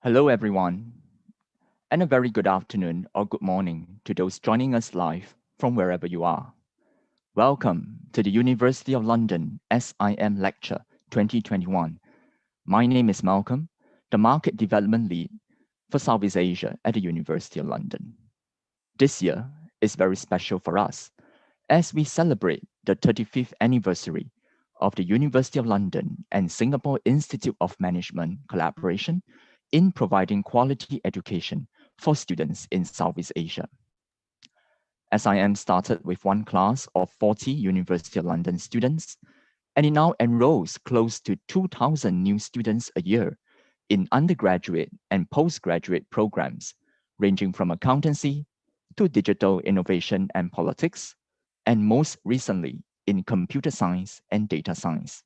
Hello, everyone, and a very good afternoon or good morning to those joining us live from wherever you are. Welcome to the University of London SIM Lecture 2021. My name is Malcolm, the Market Development Lead for Southeast Asia at the University of London. This year is very special for us as we celebrate the 35th anniversary of the University of London and Singapore Institute of Management collaboration in providing quality education for students in Southeast Asia. SIM started with one class of 40 University of London students, and it now enrolls close to 2,000 new students a year in undergraduate and postgraduate programs, ranging from accountancy to digital innovation and politics, and most recently in computer science and data science.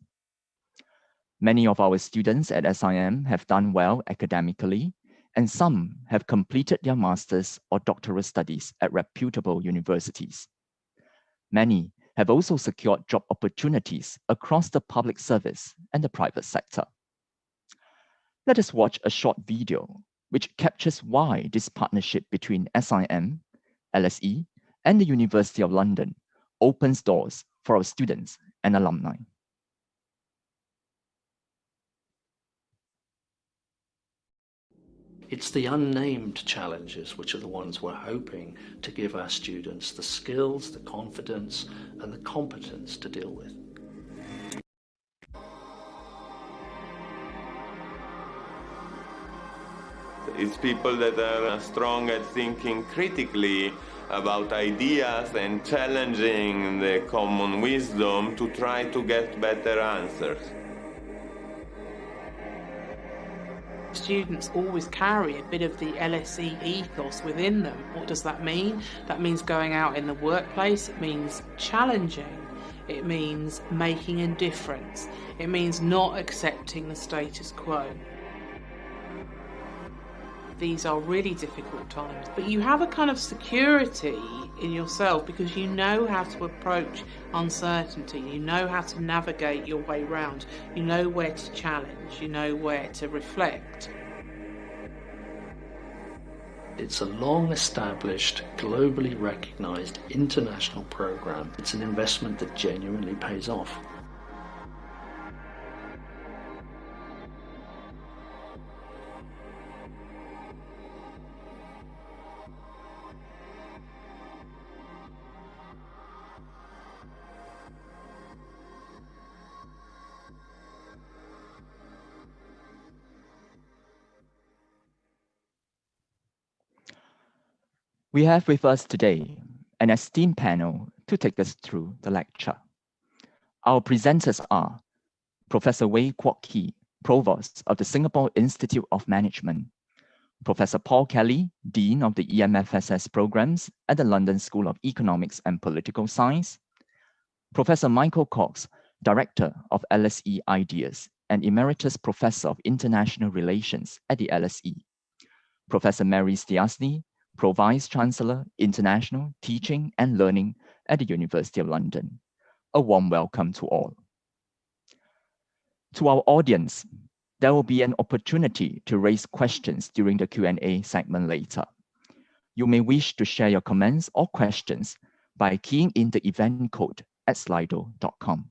Many of our students at SIM have done well academically, and some have completed their master's or doctoral studies at reputable universities. Many have also secured job opportunities across the public service and the private sector. Let us watch a short video which captures why this partnership between SIM, LSE, and the University of London opens doors for our students and alumni. It's the unnamed challenges which are the ones we're hoping to give our students the skills, the confidence, and the competence to deal with. It's people that are strong at thinking critically about ideas and challenging the common wisdom to try to get better answers. Students always carry a bit of the LSE ethos within them. What does that mean? That means going out in the workplace, it means challenging, it means making a difference, it means not accepting the status quo. These are really difficult times, but you have a kind of security in yourself because you know how to approach uncertainty, you know how to navigate your way round, you know where to challenge, you know where to reflect. It's a long-established, globally recognised international programme. It's an investment that genuinely pays off. We have with us today an esteemed panel to take us through the lecture. Our presenters are Professor Wei Kwok Kee, Provost of the Singapore Institute of Management, Professor Paul Kelly, Dean of the EMFSS programs at the London School of Economics and Political Science, Professor Michael Cox, Director of LSE Ideas and Emeritus Professor of International Relations at the LSE, Professor Mary Stiasny, Pro-Vice Chancellor, International Teaching and Learning at the University of London. A warm welcome to all. To our audience, there will be an opportunity to raise questions during the Q&A segment later. You may wish to share your comments or questions by keying in the event code at slido.com.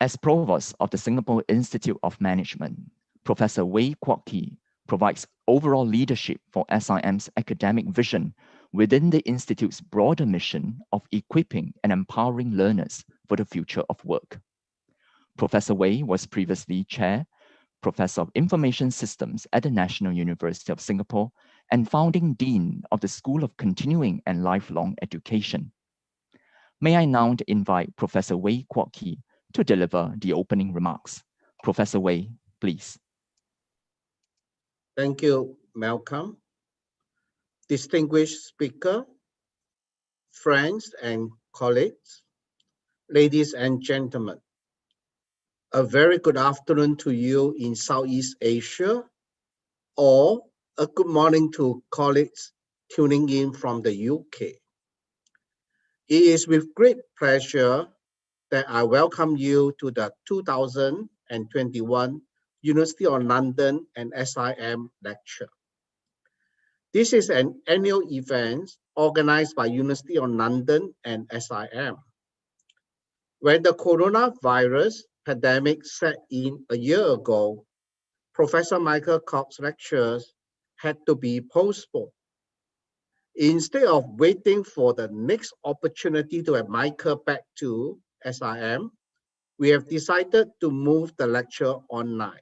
As Provost of the Singapore Institute of Management, Professor Wei Kwok Kee provides overall leadership for SIM's academic vision within the Institute's broader mission of equipping and empowering learners for the future of work. Professor Wei was previously Chair, Professor of Information Systems at the National University of Singapore and founding Dean of the School of Continuing and Lifelong Education. May I now invite Professor Wei Kwok Kee to deliver the opening remarks. Professor Wei, please. Thank you, Malcolm. Distinguished speaker, friends and colleagues, ladies and gentlemen, a very good afternoon to you in Southeast Asia, or a good morning to colleagues tuning in from the UK. It is with great pleasure that I welcome you to the 2021 University of London and SIM lecture. This is an annual event organized by University of London and SIM. When the coronavirus pandemic set in a year ago, Professor Michael Cox's lectures had to be postponed. Instead of waiting for the next opportunity to have Michael back to SIM, we have decided to move the lecture online.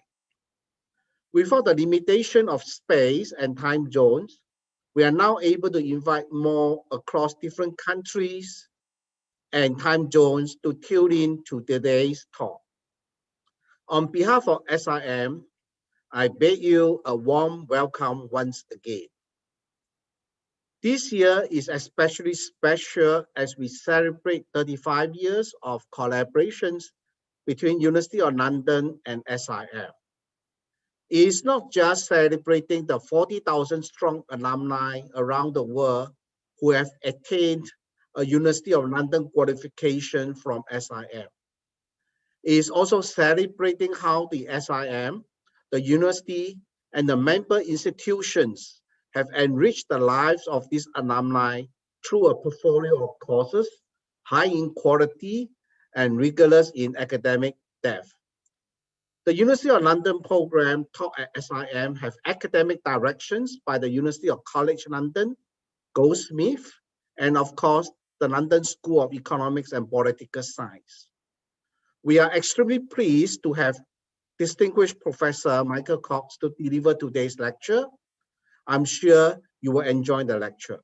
Without the limitation of space and time zones, we are now able to invite more across different countries and time zones to tune in to today's talk. On behalf of SIM, I bid you a warm welcome once again. This year is especially special as we celebrate 35 years of collaborations between University of London and SIM. It is not just celebrating the 40,000 strong alumni around the world who have attained a University of London qualification from SIM. It is also celebrating how the SIM, the university, and the member institutions have enriched the lives of these alumni through a portfolio of courses, high in quality and rigorous in academic depth. The University of London program taught at SIM have academic directions by the University of College London, Goldsmiths, and of course, the London School of Economics and Political Science. We are extremely pleased to have distinguished Professor Michael Cox to deliver today's lecture. I'm sure you will enjoy the lecture.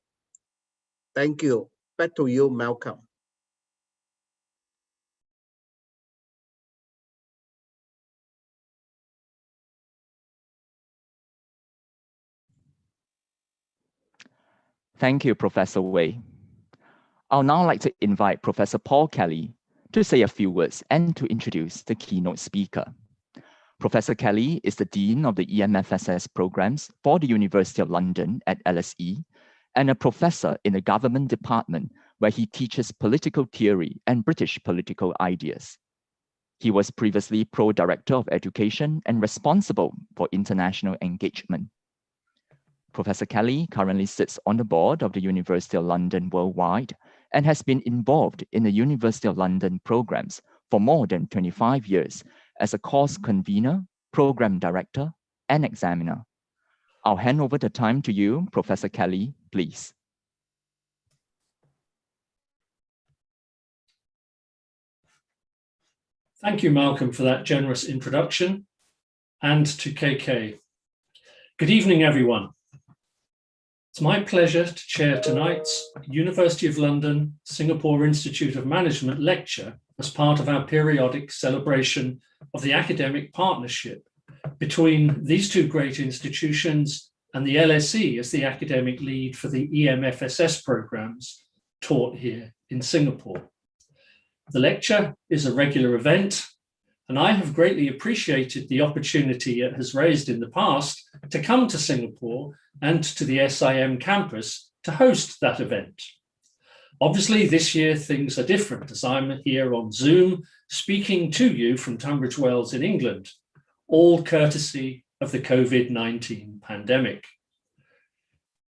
Thank you. Back to you, Malcolm. Thank you, Professor Wei. I'll now like to invite Professor Paul Kelly to say a few words and to introduce the keynote speaker. Professor Kelly is the Dean of the EMFSS programs for the University of London at LSE and a professor in the Government Department where he teaches political theory and British political ideas. He was previously Pro-Director of Education and responsible for international engagement. Professor Kelly currently sits on the board of the University of London Worldwide and has been involved in the University of London programs for more than 25 years as a course convener, program director, and examiner. I'll hand over the time to you, Professor Kelly, please. Thank you, Malcolm, for that generous introduction, and to KK. Good evening, everyone. It's my pleasure to chair tonight's University of London Singapore Institute of Management lecture as part of our periodic celebration of the academic partnership between these two great institutions and the LSE as the academic lead for the EMFSS programs taught here in Singapore. The lecture is a regular event, and I have greatly appreciated the opportunity it has raised in the past to come to Singapore and to the SIM campus to host that event. Obviously, this year things are different as I'm here on Zoom speaking to you from Tunbridge Wells in England, all courtesy of the COVID-19 pandemic.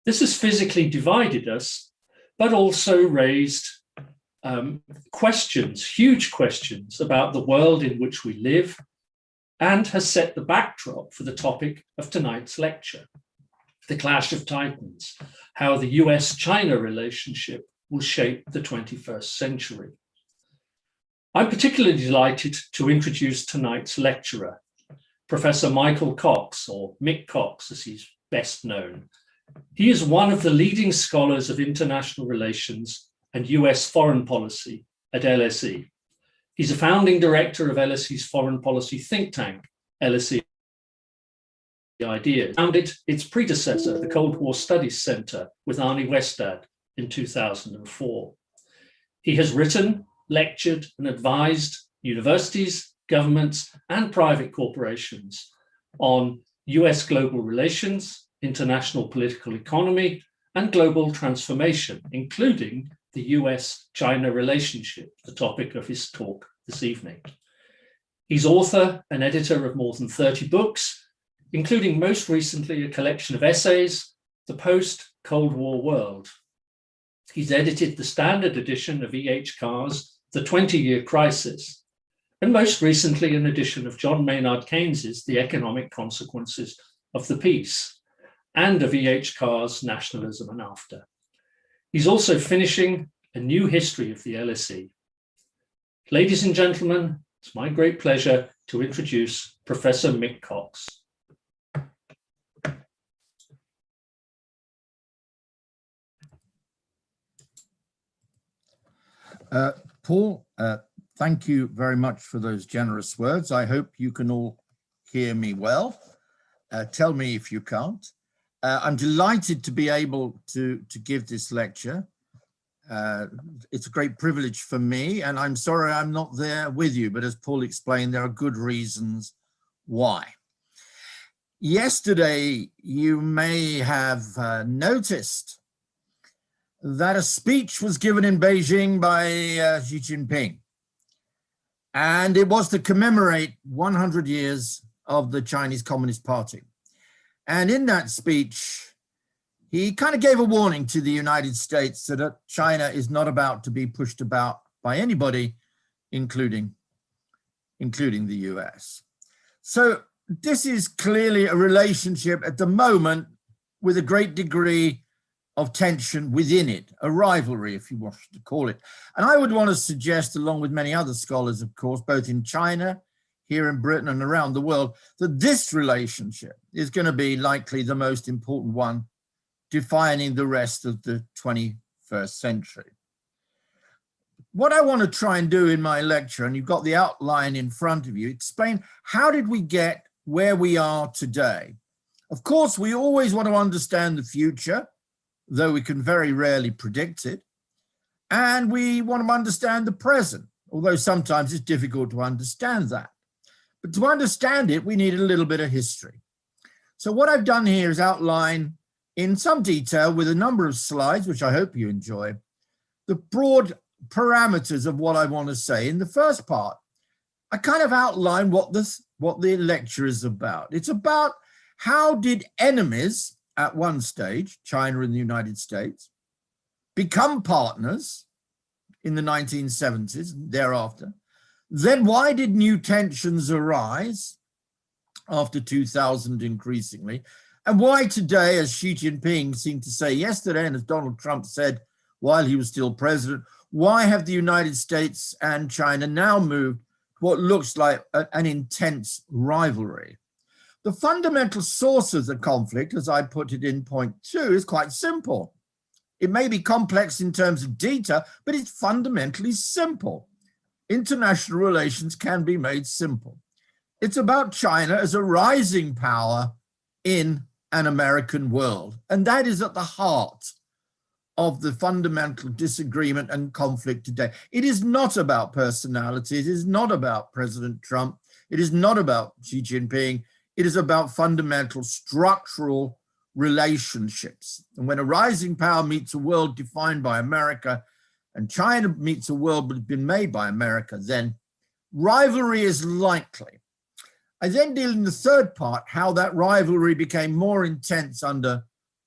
This has physically divided us, but also raised questions, huge questions about the world in which we live, and has set the backdrop for the topic of tonight's lecture, the clash of titans, how the US-China relationship will shape the 21st century. I'm particularly delighted to introduce tonight's lecturer, Professor Michael Cox, or Mick Cox as he's best known. He is one of the leading scholars of international relations and US foreign policy at LSE. He's a founding director of LSE's foreign policy think tank, LSE Ideas, founded its predecessor, the Cold War Studies Center, with Arnie Westad in 2004. He has written, lectured, and advised universities, governments, and private corporations on US global relations, international political economy, and global transformation, including the US-China relationship, the topic of his talk this evening. He's author and editor of more than 30 books, including most recently a collection of essays, The Post-Cold War World. He's edited the standard edition of E.H. Carr's The 20-Year Crisis, and most recently an edition of John Maynard Keynes's The Economic Consequences of the Peace, and of E.H. Carr's Nationalism and After. He's also finishing a new history of the LSE. Ladies and gentlemen, it's my great pleasure to introduce Professor Mick Cox. Paul, thank you very much for those generous words. I hope you can all hear me well. Tell me if you can't. I'm delighted to be able to give this lecture. It's a great privilege for me, and I'm sorry I'm not there with you, but as Paul explained, there are good reasons why. Yesterday, you may have noticed that a speech was given in Beijing by Xi Jinping, and it was to commemorate 100 years of the Chinese Communist Party. And in that speech, he kind of gave a warning to the United States that China is not about to be pushed about by anybody, including the US. So this is clearly a relationship at the moment with a great degree of tension within it, a rivalry, if you wish to call it. And I would want to suggest, along with many other scholars, of course, both in China, here in Britain and around the world, that this relationship is going to be likely the most important one defining the rest of the 21st century. What I want to try and do in my lecture, and you've got the outline in front of you, explain how did we get where we are today. Of course, we always want to understand the future, though we can very rarely predict it. And we want to understand the present, although sometimes it's difficult to understand that. But to understand it, we need a little bit of history. So what I've done here is outline in some detail with a number of slides, which I hope you enjoy, the broad parameters of what I want to say. In the first part, I kind of outline what the lecture is about. It's about how did enemies at one stage, China and the United States, become partners in the 1970s and thereafter. Then why did new tensions arise after 2000 increasingly? And why today, as Xi Jinping seemed to say yesterday, and as Donald Trump said while he was still president, why have the United States and China now moved to what looks like an intense rivalry? The fundamental source of the conflict, as I put it in point 2, is quite simple. It may be complex in terms of detail, but it's fundamentally simple. International relations can be made simple. It's about China as a rising power in an American world. And that is at the heart of the fundamental disagreement and conflict today. It is not about personality. It is not about President Trump. It is not about Xi Jinping. It is about fundamental structural relationships. And when a rising power meets a world defined by America, and China meets a world that has been made by America, then rivalry is likely. I then deal in the third part how that rivalry became more intense under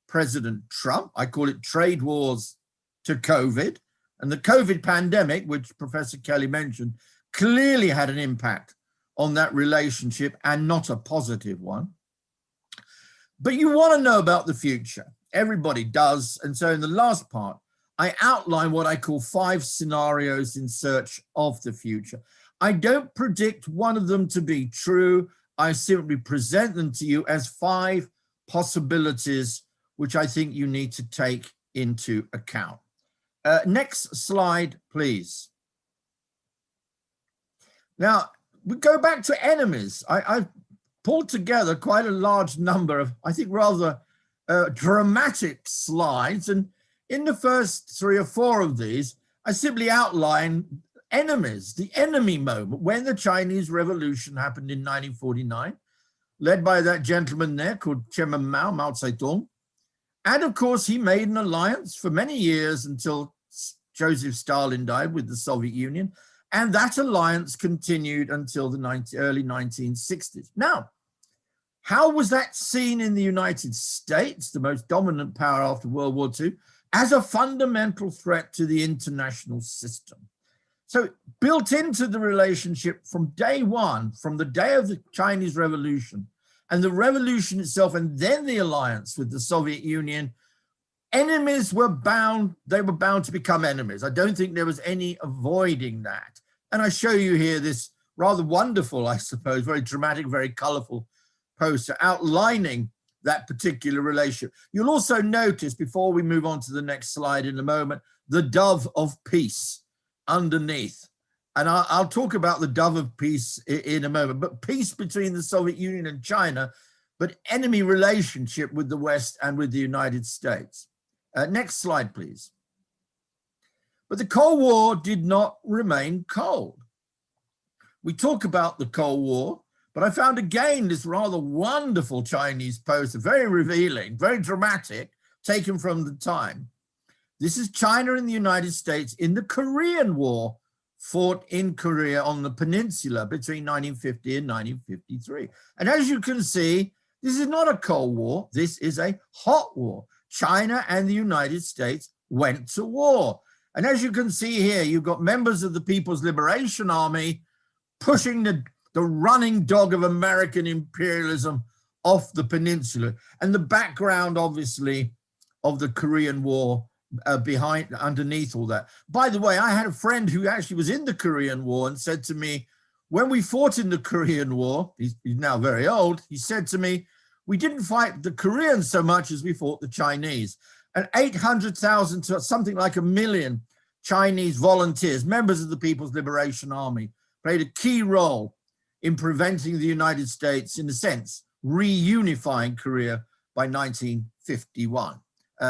President Trump. I call it trade wars to COVID. And the COVID pandemic, which Professor Kelly mentioned, clearly had an impact on that relationship, and not a positive one. But you want to know about the future. Everybody does. And so in the last part, I outline what I call 5 scenarios in search of the future. I don't predict one of them to be true. I simply present them to you as 5 possibilities, which I think you need to take into account. Next slide, please. Now, we go back to enemies. I've pulled together quite a large number of, I think, rather dramatic slides. And in the first 3 or 4 of these, I simply outline enemies, the enemy moment, when the Chinese Revolution happened in 1949, led by that gentleman there called Chairman Mao Zedong. And of course, he made an alliance for many years until Joseph Stalin died with the Soviet Union. And that alliance continued until the early 1960s. Now, how was that seen in the United States, the most dominant power after World War II, as a fundamental threat to the international system? So built into the relationship from day one, from the day of the Chinese Revolution and the revolution itself, and then the alliance with the Soviet Union, enemies were bound, they were bound to become enemies. I don't think there was any avoiding that. And I show you here this rather wonderful, I suppose, very dramatic, very colorful poster outlining that particular relationship. You'll also notice, before we move on to the next slide in a moment, the dove of peace underneath. And I'll talk about the dove of peace in a moment, but peace between the Soviet Union and China, but enemy relationship with the West and with the United States. Next slide, please. But the Cold War did not remain cold. We talk about the Cold War, but I found again this rather wonderful Chinese poster, very revealing, very dramatic, taken from the time. This is China and the United States in the Korean War, fought in Korea on the peninsula between 1950 and 1953. And as you can see, this is not a Cold War, this is a hot war. China and the United States went to war. And as you can see here, you've got members of the People's Liberation Army pushing the running dog of American imperialism off the peninsula. And the background, obviously, of the Korean War underneath all that. By the way, I had a friend who actually was in the Korean War and said to me, when we fought in the Korean War, he's now very old, he said to me, we didn't fight the Koreans so much as we fought the Chinese. And 800,000 to something like 1 million Chinese volunteers, members of the People's Liberation Army, played a key role in preventing the United States, in a sense, reunifying Korea by 1951.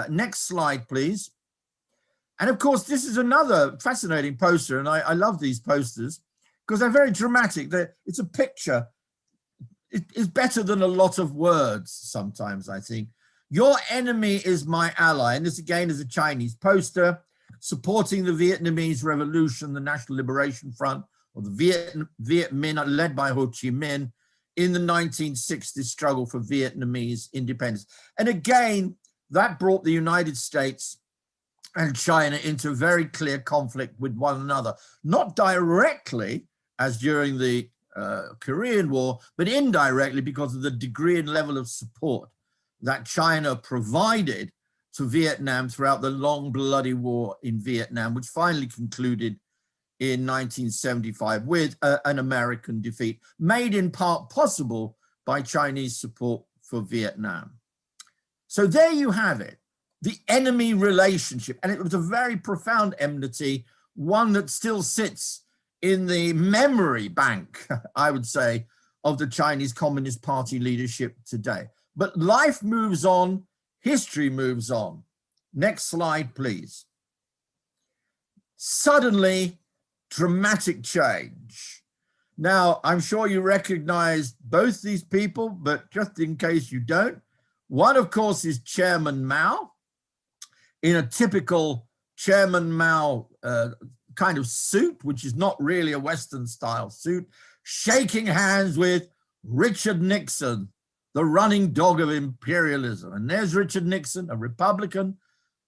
Next slide, please. And of course, this is another fascinating poster, and I love these posters because they're very dramatic. It's a picture. It is better than a lot of words sometimes, I think. Your enemy is my ally. And this again is a Chinese poster supporting the Vietnamese Revolution, the National Liberation Front, or the Viet Minh, led by Ho Chi Minh, in the 1960s struggle for Vietnamese independence. And again, that brought the United States and China into very clear conflict with one another, not directly as during the Korean War, but indirectly because of the degree and level of support that China provided to Vietnam throughout the long bloody war in Vietnam, which finally concluded in 1975 with an American defeat, made in part possible by Chinese support for Vietnam. So there you have it, the enemy relationship. And it was a very profound enmity, one that still sits in the memory bank, I would say, of the Chinese Communist Party leadership today. But life moves on, history moves on. Next slide, please. Suddenly, dramatic change. Now, I'm sure you recognize both these people, but just in case you don't, one, of course, is Chairman Mao in a typical Chairman Mao kind of suit, which is not really a Western style suit, shaking hands with Richard Nixon, the running dog of imperialism. And there's Richard Nixon, a Republican,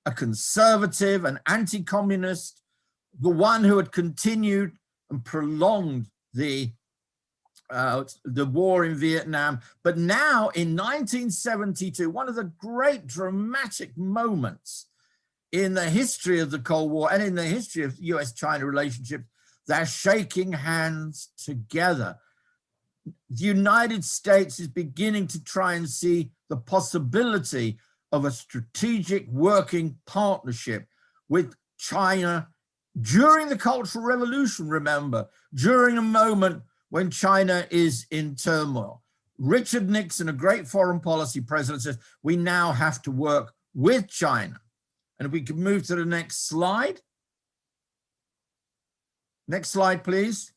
a conservative, an anti-communist, the one who had continued and prolonged the war in Vietnam. But now in 1972, one of the great dramatic moments in the history of the Cold War and in the history of US-China relationships, they're shaking hands together. The United States is beginning to try and see the possibility of a strategic working partnership with China during the Cultural Revolution, remember, during a moment when China is in turmoil. Richard Nixon, a great foreign policy president, says, we now have to work with China. And if we can move to the next slide. Next slide, please.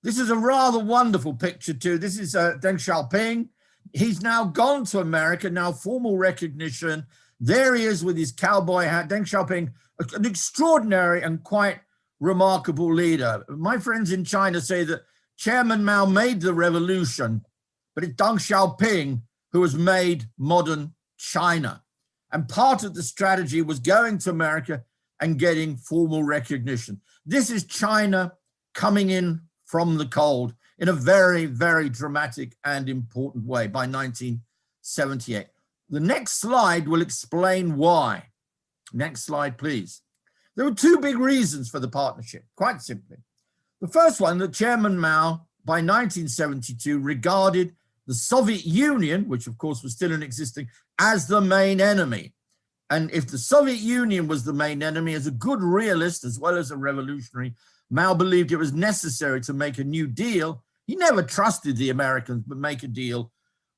This is a rather wonderful picture too. This is Deng Xiaoping. He's now gone to America, now formal recognition. There he is with his cowboy hat. Deng Xiaoping, an extraordinary and quite remarkable leader. My friends in China say that Chairman Mao made the revolution, but it's Deng Xiaoping who has made modern China. And part of the strategy was going to America and getting formal recognition. This is China coming in from the cold in a very, very dramatic and important way by 1978. The next slide will explain why. Next slide, please. There were two big reasons for the partnership, quite simply. The first one, that Chairman Mao, by 1972, regarded the Soviet Union, which of course was still in existence, as the main enemy. And if the Soviet Union was the main enemy, as a good realist as well as a revolutionary, Mao believed it was necessary to make a new deal. He never trusted the Americans, but make a deal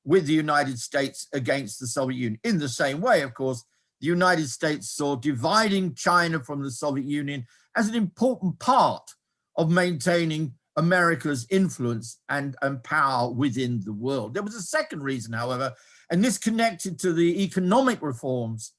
with the United States against the Soviet Union. In the same way, of course, the United States saw dividing China from the Soviet Union as an important part of maintaining America's influence and power within the world. There was a second reason, however, and this connected to the economic reforms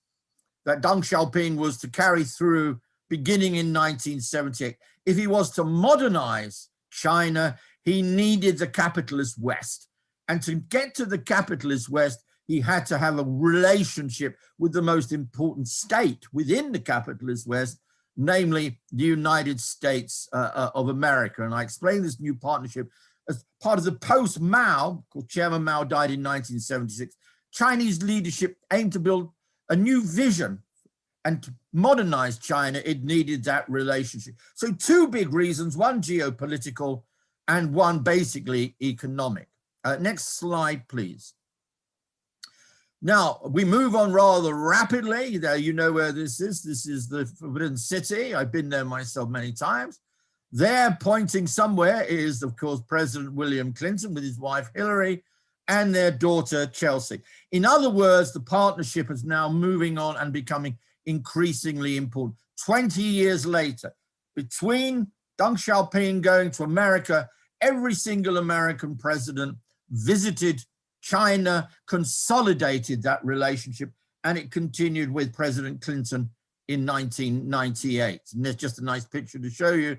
that Deng Xiaoping was to carry through beginning in 1978. If he was to modernize China, he needed the capitalist West. And to get to the capitalist West, he had to have a relationship with the most important state within the capitalist West, namely the United States of America. And I explained this new partnership as part of the post-Mao, called Chairman Mao died in 1976, Chinese leadership aimed to build a new vision, and to modernize China, it needed that relationship. So two big reasons, one geopolitical and one basically economic. Next slide, please. Now, we move on rather rapidly. There, you know where this is. This is the Forbidden City. I've been there myself many times. There, pointing somewhere, is, of course, President William Clinton with his wife Hillary and their daughter Chelsea. In other words, the partnership is now moving on and becoming increasingly important. 20 years later, between Deng Xiaoping going to America, every single American president visited China, consolidated that relationship, and it continued with President Clinton in 1998. And there's just a nice picture to show you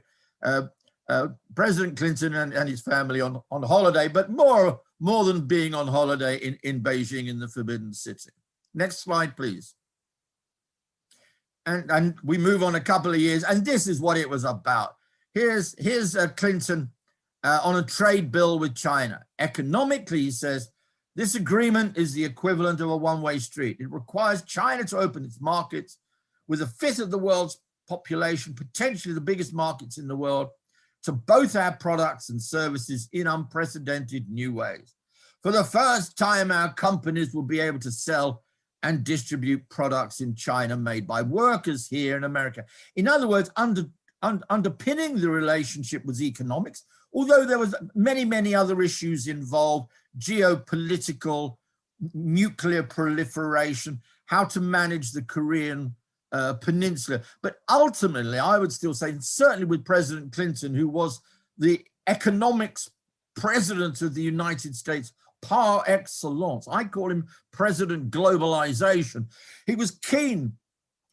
President Clinton and his family on holiday, but more than being on holiday in Beijing in the Forbidden City. Next slide, please. And we move on a couple of years, and this is what it was about. Here's Clinton on a trade bill with China. Economically, he says, this agreement is the equivalent of a one-way street. It requires China to open its markets with a fifth of the world's population, potentially the biggest markets in the world, to both our products and services in unprecedented new ways. For the first time, our companies will be able to sell and distribute products in China made by workers here in America. In other words, underpinning the relationship was economics, although there was many other issues involved: geopolitical, nuclear proliferation, how to manage the Korean peninsula. But ultimately, I would still say, certainly with President Clinton, who was the economics president of the United States par excellence, I call him President Globalization. He was keen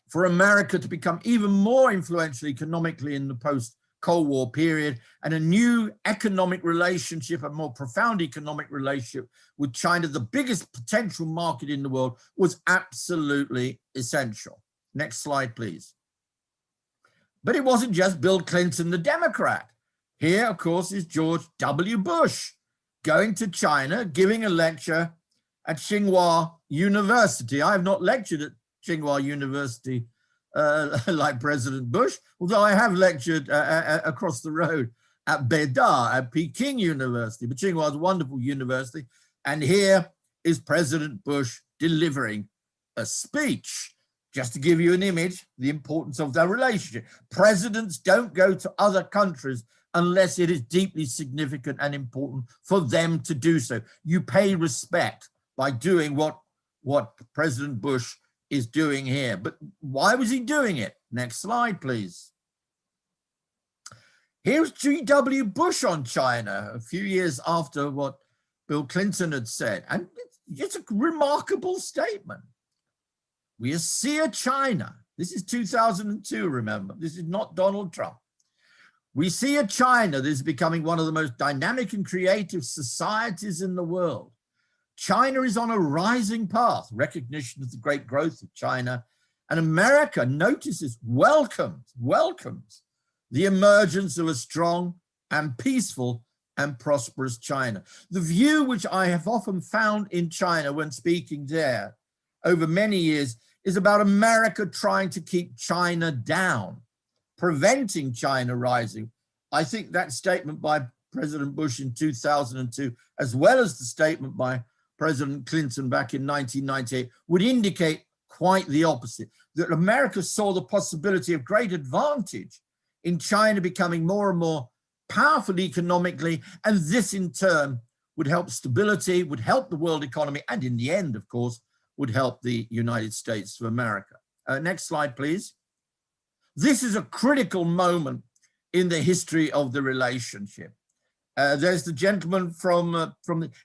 for America to become even more influential economically in the post-Cold War period, and a new economic relationship, a more profound economic relationship with China, the biggest potential market in the world, was absolutely essential. Next slide, please. But it wasn't just Bill Clinton, the Democrat. Here, of course, is George W. Bush going to China, giving a lecture at Tsinghua University. I have not lectured at Tsinghua University like President Bush, although I have lectured across the road at Beida, at Peking University. But Tsinghua is a wonderful university. And here is President Bush delivering a speech. Just to give you an image, the importance of their relationship. Presidents don't go to other countries unless it is deeply significant and important for them to do so. You pay respect by doing what President Bush is doing here. But why was he doing it? Next slide, please. Here's G.W. Bush on China a few years after what Bill Clinton had said. And it's a remarkable statement. We see a China. This is 2002, remember. This is not Donald Trump. We see a China that is becoming one of the most dynamic and creative societies in the world. China is on a rising path, recognition of the great growth of China, and America notices, welcomes the emergence of a strong and peaceful and prosperous China. The view which I have often found in China when speaking there over many years is about America trying to keep China down, preventing China rising. I think that statement by President Bush in 2002, as well as the statement by President Clinton back in 1998, would indicate quite the opposite, that America saw the possibility of great advantage in China becoming more and more powerful economically, and this in turn would help stability, would help the world economy, and in the end, of course, would help the United States of America. Next slide, please. This is a critical moment in the history of the relationship. There's the gentleman from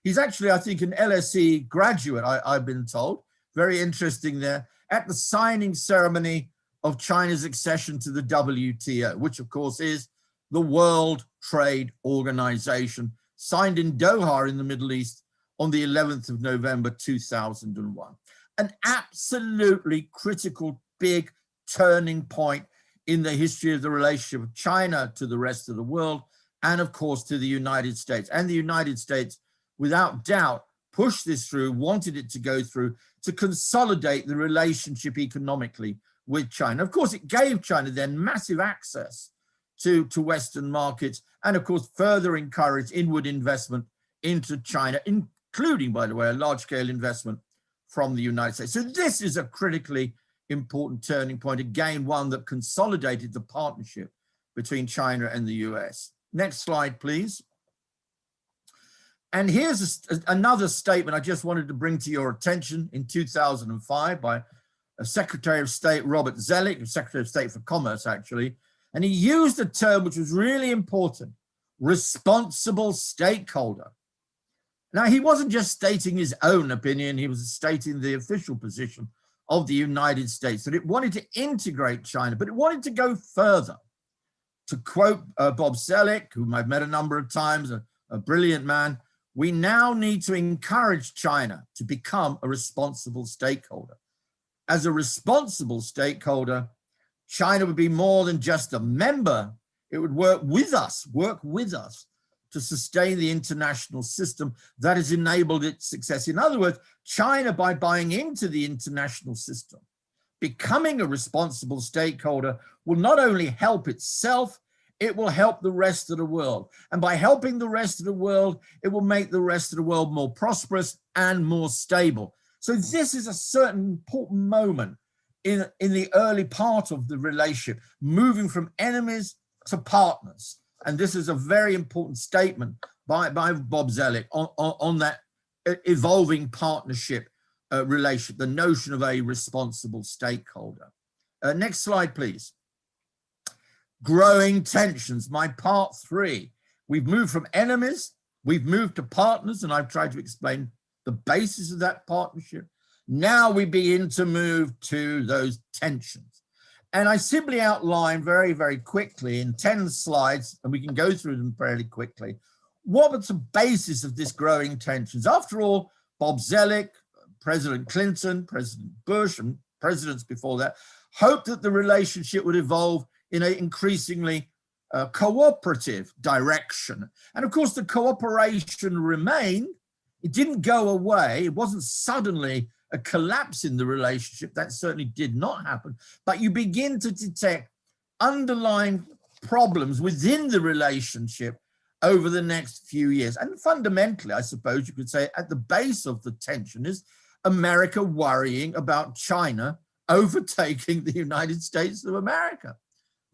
he's actually, I think, an LSE graduate, I've been told. Very interesting there, at the signing ceremony of China's accession to the WTO, which of course is the World Trade Organization, signed in Doha in the Middle East on the 11th of November 2001. An absolutely critical, big turning point in the history of the relationship of China to the rest of the world, and of course to the United States. And the United States, without doubt, pushed this through, wanted it to go through to consolidate the relationship economically with China. Of course, it gave China then massive access to Western markets, and of course further encouraged inward investment into China, including, by the way, a large-scale investment from the United States. So this is a critically important turning point, again, one that consolidated the partnership between China and the US. Next slide, please. And here's another statement I just wanted to bring to your attention in 2005 by Secretary of State Robert Zoellick, Secretary of State for Commerce, actually. And he used a term which was really important: responsible stakeholder. Now, he wasn't just stating his own opinion, he was stating the official position of the United States, that it wanted to integrate China, but it wanted to go further. To quote Bob Zoellick, whom I've met a number of times, a brilliant man, we now need to encourage China to become a responsible stakeholder. As a responsible stakeholder, China would be more than just a member. It would work with us to sustain the international system that has enabled its success. In other words, China, by buying into the international system, becoming a responsible stakeholder, will not only help itself, it will help the rest of the world. And by helping the rest of the world, it will make the rest of the world more prosperous and more stable. So this is a certain important moment in the early part of the relationship, moving from enemies to partners. And this is a very important statement by Bob Zoellick on that evolving partnership relationship, the notion of a responsible stakeholder. Next slide, please. Growing tensions, my part 3. We've moved from enemies, we've moved to partners, and I've tried to explain the basis of that partnership. Now we begin to move to those tensions. And I simply outline very, very quickly in 10 slides, and we can go through them fairly quickly, what was the basis of this growing tensions? After all, Bob Zoellick, President Clinton, President Bush, and presidents before that hoped that the relationship would evolve in an increasingly cooperative direction. And of course, the cooperation remained. It didn't go away. It wasn't suddenly a collapse in the relationship. That certainly did not happen. But you begin to detect underlying problems within the relationship over the next few years. And fundamentally, I suppose you could say at the base of the tension is America worrying about China overtaking the United States of America.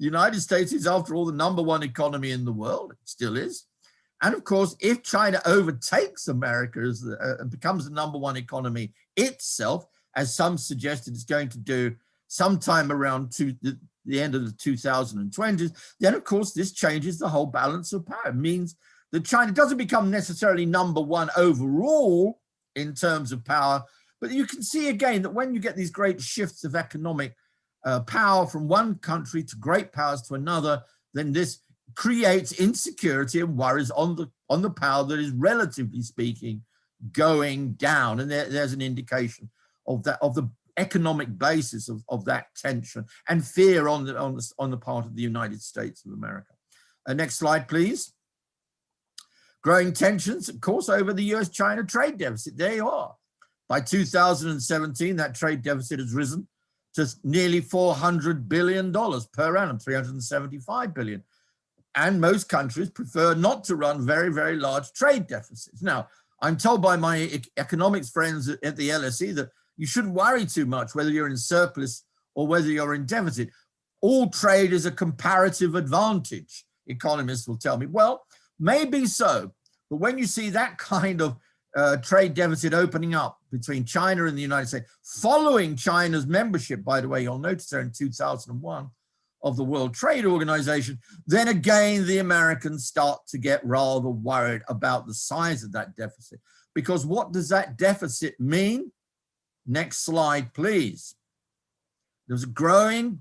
The United States is, after all, the #1 economy in the world. It still is. And of course, if China overtakes America and becomes the #1 economy itself, as some suggested it's going to do sometime around the end of the 2020s, then of course this changes the whole balance of power. It means that China doesn't become necessarily #1 overall in terms of power, but you can see again that when you get these great shifts of economic power from one country to great powers to another, then this creates insecurity and worries on the power that is, relatively speaking, going down. And there's an indication of that, of the economic basis of that tension and fear on the part of the United States of America. Next slide, please. Growing tensions, of course, over the US-China trade deficit. There you are. By 2017, that trade deficit has risen to nearly $400 billion per annum, $375 billion. And most countries prefer not to run very, very large trade deficits. Now, I'm told by my economics friends at the LSE that you shouldn't worry too much whether you're in surplus or whether you're in deficit. All trade is a comparative advantage, economists will tell me. Well, maybe so, but when you see that kind of trade deficit opening up between China and the United States, following China's membership, by the way, you'll notice there in 2001, of the World Trade Organization, then again, the Americans start to get rather worried about the size of that deficit. Because what does that deficit mean? Next slide, please. There's a growing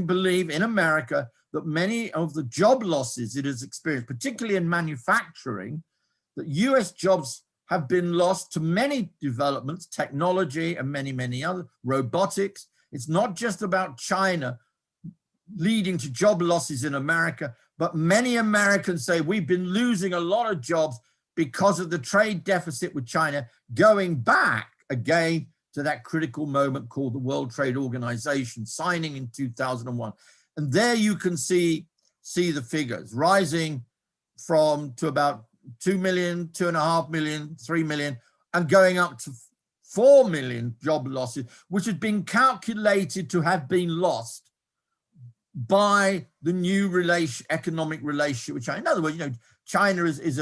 belief in America that many of the job losses it has experienced, particularly in manufacturing, that US jobs have been lost to many developments, technology and many other, robotics. It's not just about China leading to job losses in America, but many Americans say we've been losing a lot of jobs because of the trade deficit with China, going back again to that critical moment called the World Trade Organization, signing in 2001. And there you can see the figures rising to about 2 million, 2.5 million, 3 million, and going up to 4 million job losses, which had been calculated to have been lost by the new economic relationship with China. In other words, China is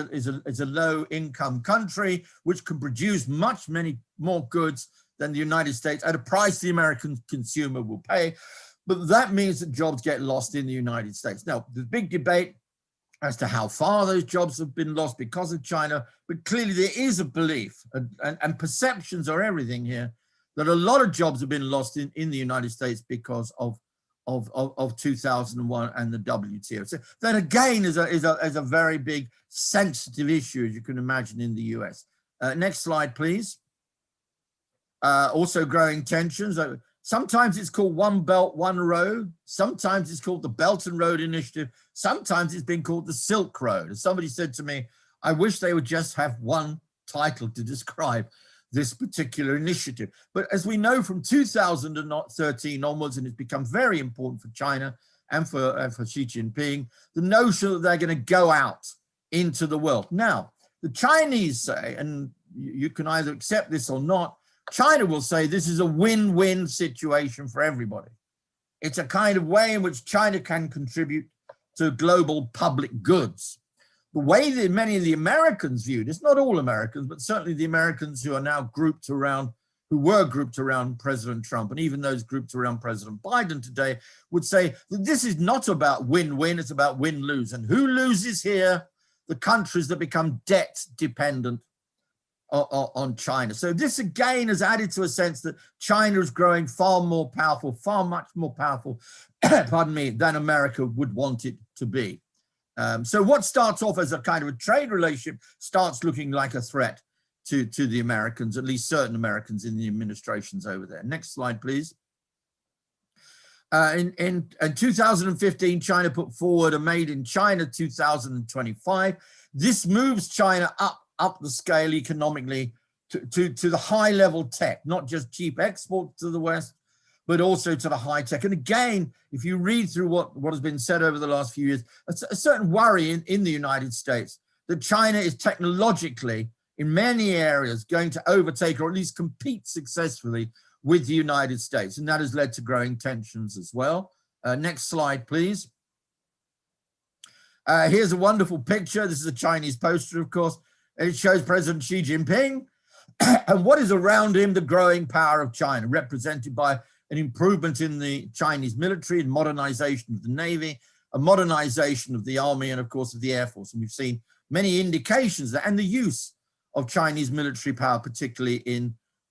a low income country which can produce many more goods than the United States at a price the American consumer will pay. But that means that jobs get lost in the United States. Now, there's a big debate as to how far those jobs have been lost because of China, but clearly there is a belief, and perceptions are everything here, that a lot of jobs have been lost in the United States because of 2001 and the WTO. So that again is a very big sensitive issue, as you can imagine, in the US. Next slide, please. Also growing tensions. Sometimes it's called One Belt, One Road. Sometimes it's called the Belt and Road Initiative. Sometimes it's been called the Silk Road. As somebody said to me, I wish they would just have one title to describe this particular initiative. But as we know from 2013 onwards, and it's become very important for China and for Xi Jinping, the notion that they're going to go out into the world. Now, the Chinese say, and you can either accept this or not, China will say this is a win-win situation for everybody. It's a kind of way in which China can contribute to global public goods. The way that many of the Americans viewed, it's not all Americans, but certainly the Americans who are now who were grouped around President Trump, and even those grouped around President Biden today, would say that this is not about win-win, it's about win-lose. And who loses here? The countries that become debt dependent on China. So this again has added to a sense that China is growing far much more powerful, pardon me, than America would want it to be. So what starts off as a kind of a trade relationship starts looking like a threat to the Americans, at least certain Americans in the administrations over there. Next slide, please. In 2015, China put forward a Made in China 2025. This moves China up the scale economically to the high level tech, not just cheap export to the West, but also to the high tech. And again, if you read through what has been said over the last few years, a certain worry in the United States that China is technologically, in many areas, going to overtake or at least compete successfully with the United States. And that has led to growing tensions as well. Next slide, please. Here's a wonderful picture. This is a Chinese poster, of course. It shows President Xi Jinping and what is around him, the growing power of China, represented by an improvement in the Chinese military and modernization of the Navy, a modernization of the army, and of course of the Air Force. And we've seen many indications that, and the use of Chinese military power, particularly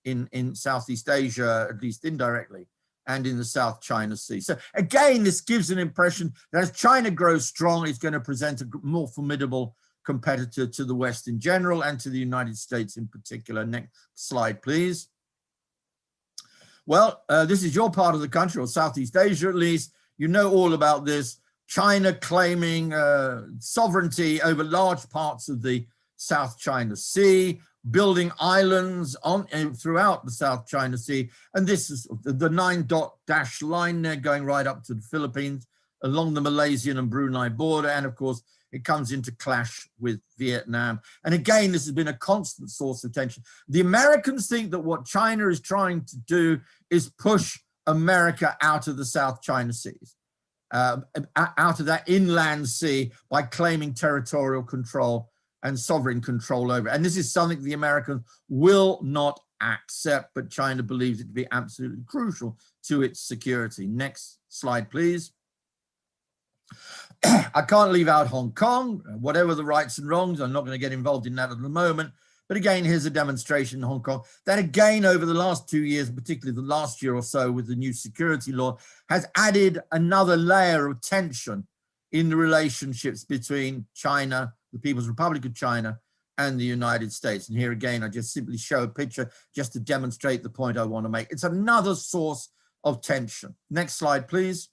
in Southeast Asia, at least indirectly, and in the South China Sea. So again, this gives an impression that as China grows strong, it's going to present a more formidable competitor to the West in general and to the United States in particular. Next slide, please. Well, this is your part of the country, or Southeast Asia at least. You know all about this. China claiming sovereignty over large parts of the South China Sea, building islands throughout the South China Sea. And this is the 9-dot dash line there going right up to the Philippines, along the Malaysian and Brunei border. And of course, it comes into clash with Vietnam. And again, this has been a constant source of tension. The Americans think that what China is trying to do is push America out of the South China Seas, out of that inland sea, by claiming territorial control and sovereign control over it. And this is something the Americans will not accept, but China believes it to be absolutely crucial to its security. Next slide, please. I can't leave out Hong Kong, whatever the rights and wrongs. I'm not going to get involved in that at the moment. But again, here's a demonstration in Hong Kong that again, over the last 2 years, particularly the last year or so with the new security law, has added another layer of tension in the relationships between China, the People's Republic of China, and the United States. And here again, I just simply show a picture just to demonstrate the point I want to make. It's another source of tension. Next slide, please.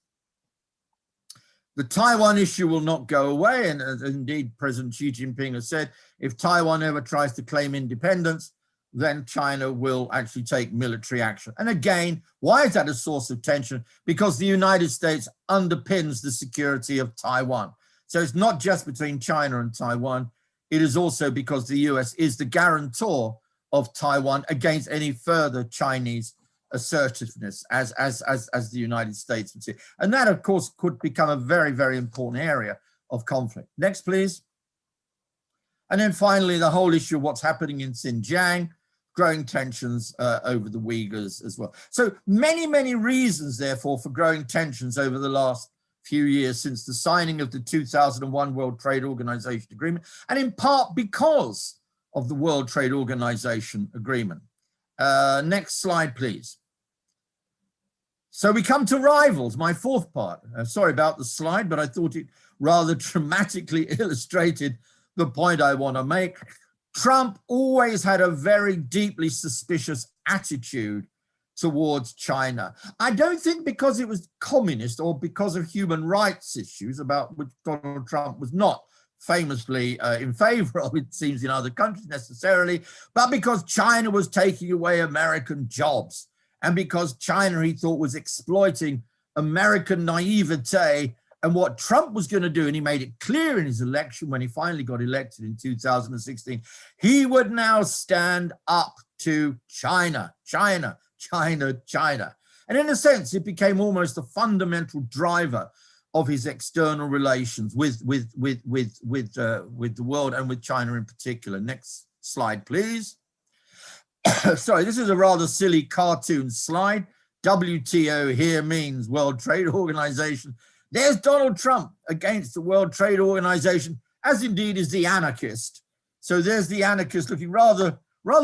The Taiwan issue will not go away. And indeed, President Xi Jinping has said, if Taiwan ever tries to claim independence, then China will actually take military action. And again, why is that a source of tension? Because the United States underpins the security of Taiwan. So it's not just between China and Taiwan. It is also because the US is the guarantor of Taiwan against any further Chinese assertiveness, as the United States would see. And that, of course, could become a very, very important area of conflict. Next, please. And then finally, the whole issue of what's happening in Xinjiang, growing tensions over the Uighurs as well. So many, many reasons, therefore, for growing tensions over the last few years since the signing of the 2001 World Trade Organization agreement, and in part because of the World Trade Organization agreement. Next slide, please. So we come to rivals, my fourth part. Sorry about the slide, but I thought it rather dramatically illustrated the point I want to make. Trump always had a very deeply suspicious attitude towards China. I don't think because it was communist or because of human rights issues, about which Donald Trump was not famously in favor of, it seems, in other countries necessarily, but because China was taking away American jobs, and because China, he thought, was exploiting American naivete. And what Trump was going to do, and he made it clear in his election when he finally got elected in 2016, he would now stand up to China, China, China, China. And in a sense, it became almost a fundamental driver of his external relations with the world and with China in particular. Next slide, please. Sorry, this is a rather silly cartoon slide. WTO here means World Trade Organization. There's Donald Trump against the World Trade Organization, as indeed is the anarchist. So there's the anarchist looking rather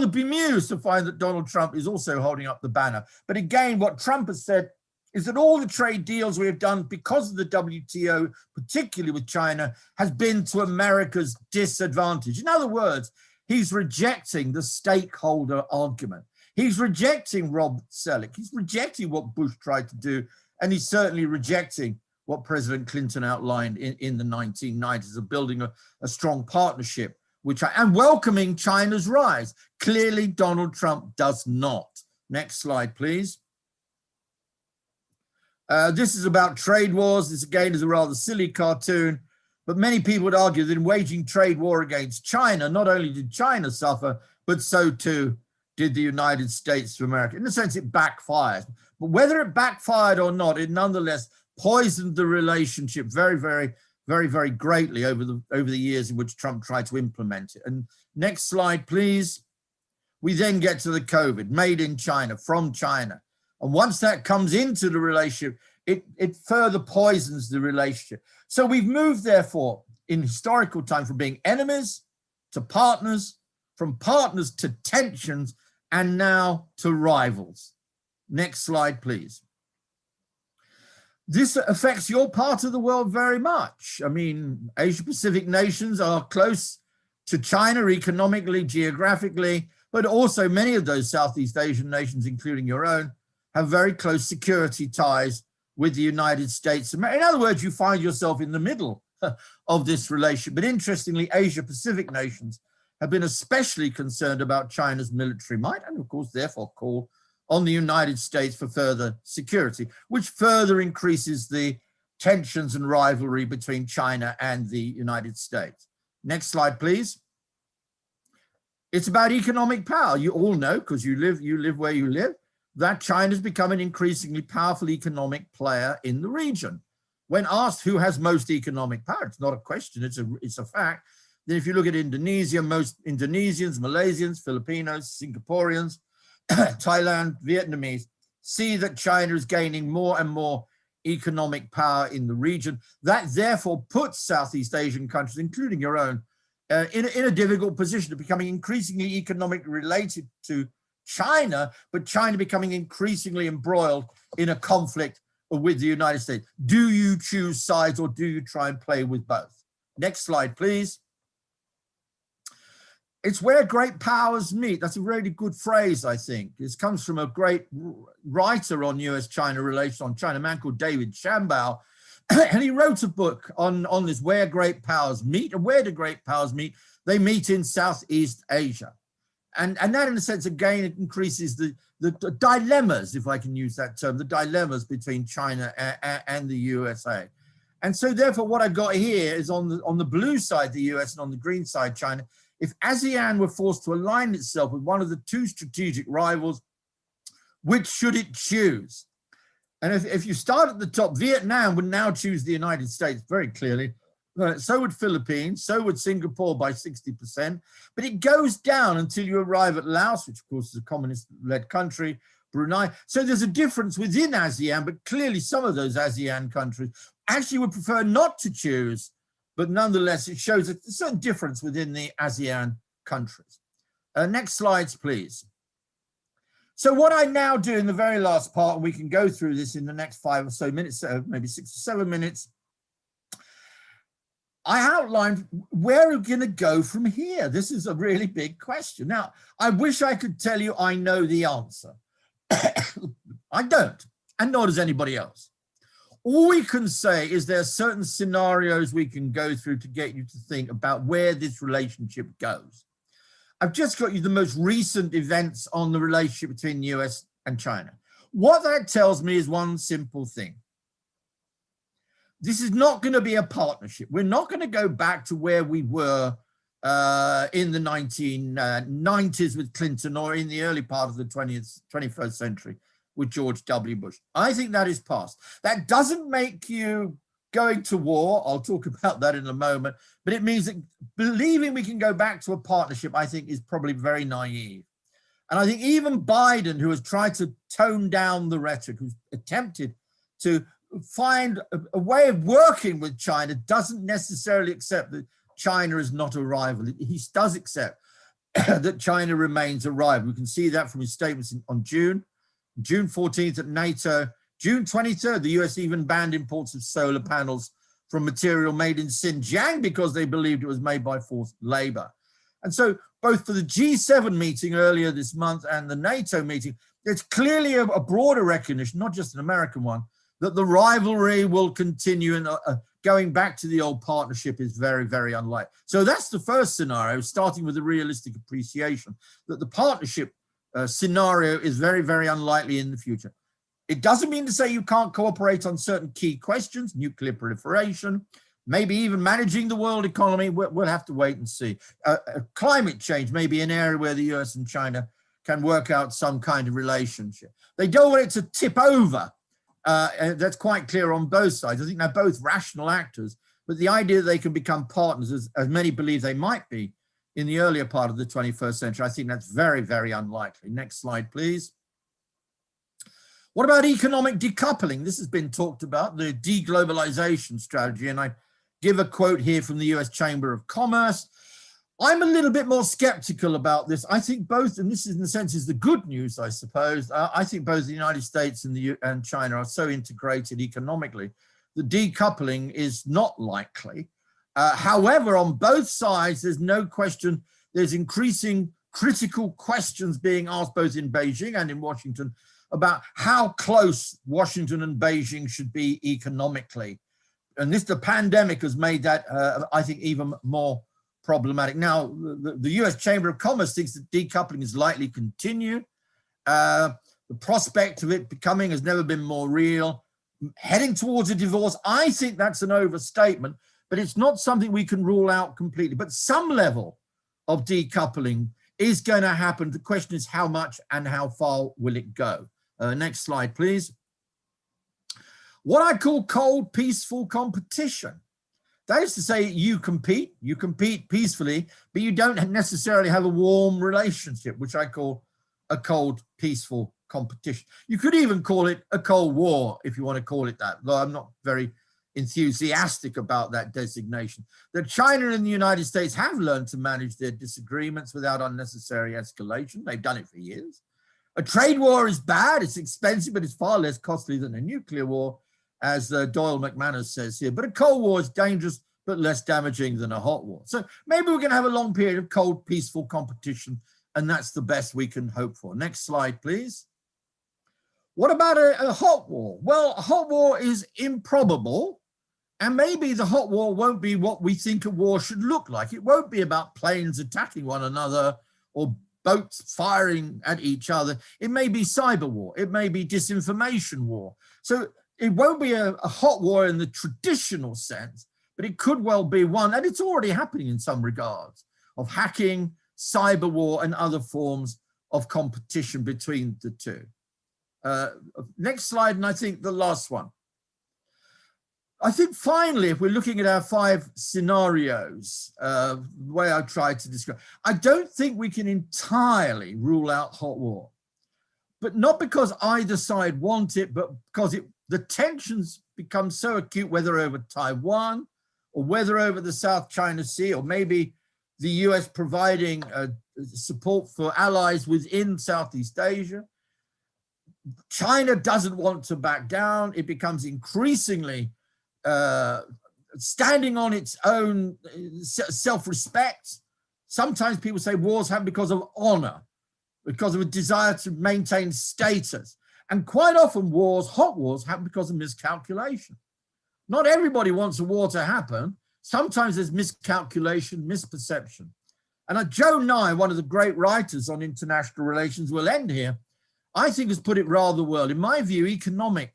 bemused to find that Donald Trump is also holding up the banner. But again, what Trump has said is that all the trade deals we have done because of the WTO, particularly with China, has been to America's disadvantage. In other words, he's rejecting the stakeholder argument. He's rejecting Rob Selleck. He's rejecting what Bush tried to do. And he's certainly rejecting what President Clinton outlined in the 1990s of building a strong partnership, and welcoming China's rise. Clearly, Donald Trump does not. Next slide, please. This is about trade wars. This, again, is a rather silly cartoon, but many people would argue that in waging trade war against China, not only did China suffer, but so too did the United States of America. In a sense, it backfired. But whether it backfired or not, it nonetheless poisoned the relationship very, very, very, very greatly over the years in which Trump tried to implement it. And next slide, please. We then get to the COVID, made in China, from China. And once that comes into the relationship, it further poisons the relationship. So we've moved, therefore, in historical time from being enemies to partners, from partners to tensions, and now to rivals. Next slide, please. This affects your part of the world very much. I mean, Asia-Pacific nations are close to China economically, geographically, but also many of those Southeast Asian nations, including your own, have very close security ties with the United States. In other words, you find yourself in the middle of this relation. But interestingly, Asia-Pacific nations have been especially concerned about China's military might and, of course, therefore call on the United States for further security, which further increases the tensions and rivalry between China and the United States. Next slide, please. It's about economic power. You all know, because you live where you live, that China's become an increasingly powerful economic player in the region. When asked who has most economic power, it's not a question, it's a fact. Then if you look at Indonesia, most Indonesians, Malaysians, Filipinos, Singaporeans, Thailand, Vietnamese, see that China is gaining more and more economic power in the region. That therefore puts Southeast Asian countries, including your own, in a difficult position of becoming increasingly economically related to China, but China becoming increasingly embroiled in a conflict with the United States. Do you choose sides or do you try and play with both? Next slide, please. It's where great powers meet. That's a really good phrase, I think. This comes from a great writer on US-China relations, on China, a man called David Shambaugh. And he wrote a book on this, where great powers meet. And where do great powers meet? They meet in Southeast Asia. And that, in a sense, again, it increases the dilemmas, if I can use that term, the dilemmas between China and the USA. And so, therefore, what I've got here is on the blue side, the US, and on the green side, China. If ASEAN were forced to align itself with one of the two strategic rivals, which should it choose? And if you start at the top, Vietnam would now choose the United States very clearly. So would Philippines, so would Singapore by 60%. But it goes down until you arrive at Laos, which of course is a communist-led country, Brunei. So there's a difference within ASEAN, but clearly some of those ASEAN countries actually would prefer not to choose. But nonetheless, it shows a certain difference within the ASEAN countries. Next slides, please. So what I now do in the very last part, and we can go through this in the next 5 or so minutes, maybe 6 or 7 minutes, I outlined where we're going to go from here. This is a really big question. Now, I wish I could tell you I know the answer. I don't, and nor does anybody else. All we can say is there are certain scenarios we can go through to get you to think about where this relationship goes. I've just got you the most recent events on the relationship between the US and China. What that tells me is one simple thing. This is not going to be a partnership. We're not going to go back to where we were in the 1990s with Clinton, or in the early part of the 21st century with George W. Bush. I think that is past. That doesn't make you going to war. I'll talk about that in a moment. But it means that believing we can go back to a partnership, I think, is probably very naive. And I think even Biden, who has tried to tone down the rhetoric, who's attempted to find a way of working with China, doesn't necessarily accept that China is not a rival. He does accept that China remains a rival. We can see that from his statements on June 14th at NATO. June 23rd, the US even banned imports of solar panels from material made in Xinjiang because they believed it was made by forced labor. And so both for the G7 meeting earlier this month and the NATO meeting, there's clearly a broader recognition, not just an American one, that the rivalry will continue, and going back to the old partnership is very, very unlikely. So that's the first scenario, starting with a realistic appreciation that the partnership scenario is very, very unlikely in the future. It doesn't mean to say you can't cooperate on certain key questions, nuclear proliferation, maybe even managing the world economy. We'll have to wait and see. Climate change may be an area where the US and China can work out some kind of relationship. They don't want it to tip over. That's quite clear on both sides. I think they're both rational actors, but the idea that they can become partners, as many believe they might be in the earlier part of the 21st century, I think that's very, very unlikely. Next slide, please. What about economic decoupling? This has been talked about, the deglobalization strategy, and I give a quote here from the US Chamber of Commerce. I'm a little bit more skeptical about this. I think both, and this is in a sense is the good news, I suppose. I think both the United States and China are so integrated economically, the decoupling is not likely. However, on both sides, there's no question, there's increasing critical questions being asked both in Beijing and in Washington about how close Washington and Beijing should be economically. And the pandemic has made that, I think, even more problematic. Now, the US Chamber of Commerce thinks that decoupling is likely to continue. The prospect of it becoming has never been more real. Heading towards a divorce, I think that's an overstatement, but it's not something we can rule out completely. But some level of decoupling is going to happen. The question is how much and how far will it go? Next slide, please. What I call cold, peaceful competition. That is to say, you compete peacefully, but you don't necessarily have a warm relationship, which I call a cold, peaceful competition. You could even call it a Cold War, if you want to call it that, though I'm not very enthusiastic about that designation. That China and the United States have learned to manage their disagreements without unnecessary escalation. They've done it for years. A trade war is bad, it's expensive, but it's far less costly than a nuclear war, as Doyle McManus says here. But a Cold War is dangerous, but less damaging than a hot war. So maybe we're going to have a long period of cold, peaceful competition, and that's the best we can hope for. Next slide, please. What about a hot war? Well, a hot war is improbable, and maybe the hot war won't be what we think a war should look like. It won't be about planes attacking one another or boats firing at each other. It may be cyber war. It may be disinformation war. So it won't be a hot war in the traditional sense, but it could well be one, and it's already happening in some regards, of hacking, cyber war, and other forms of competition between the two. Next slide, and I think the last one. I think finally, if we're looking at our 5 scenarios, the way I tried to describe, I don't think we can entirely rule out hot war, but not because either side want it, but because the tensions become so acute, whether over Taiwan or whether over the South China Sea, or maybe the US providing support for allies within Southeast Asia. China doesn't want to back down. It becomes increasingly standing on its own self-respect. Sometimes people say wars happen because of honor, because of a desire to maintain status. And quite often hot wars happen because of miscalculation. Not everybody wants a war to happen. Sometimes there's miscalculation, misperception. And Joe Nye, one of the great writers on international relations, will end here, I think has put it rather well. In my view, economic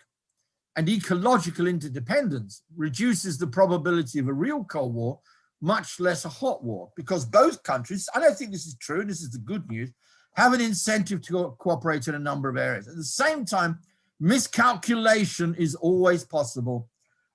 and ecological interdependence reduces the probability of a real Cold War, much less a hot war, because both countries, I don't think this is true, and this is the good news, have an incentive to cooperate in a number of areas. At the same time, miscalculation is always possible,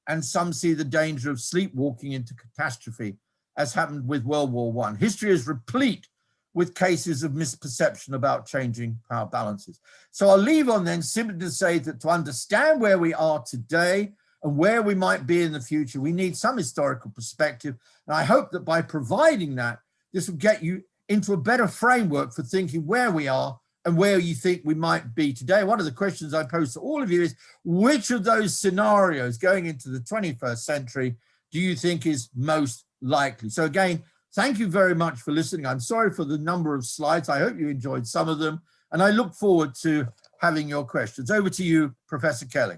and some see the danger of sleepwalking into catastrophe, as happened with World War I. History is replete with cases of misperception about changing power balances. So I'll leave on then simply to say that to understand where we are today and where we might be in the future, we need some historical perspective. And I hope that by providing that, this will get you into a better framework for thinking where we are and where you think we might be today. One of the questions I pose to all of you is, which of those scenarios going into the 21st century do you think is most likely? So again, thank you very much for listening. I'm sorry for the number of slides. I hope you enjoyed some of them, and I look forward to having your questions. Over to you, Professor Kelly.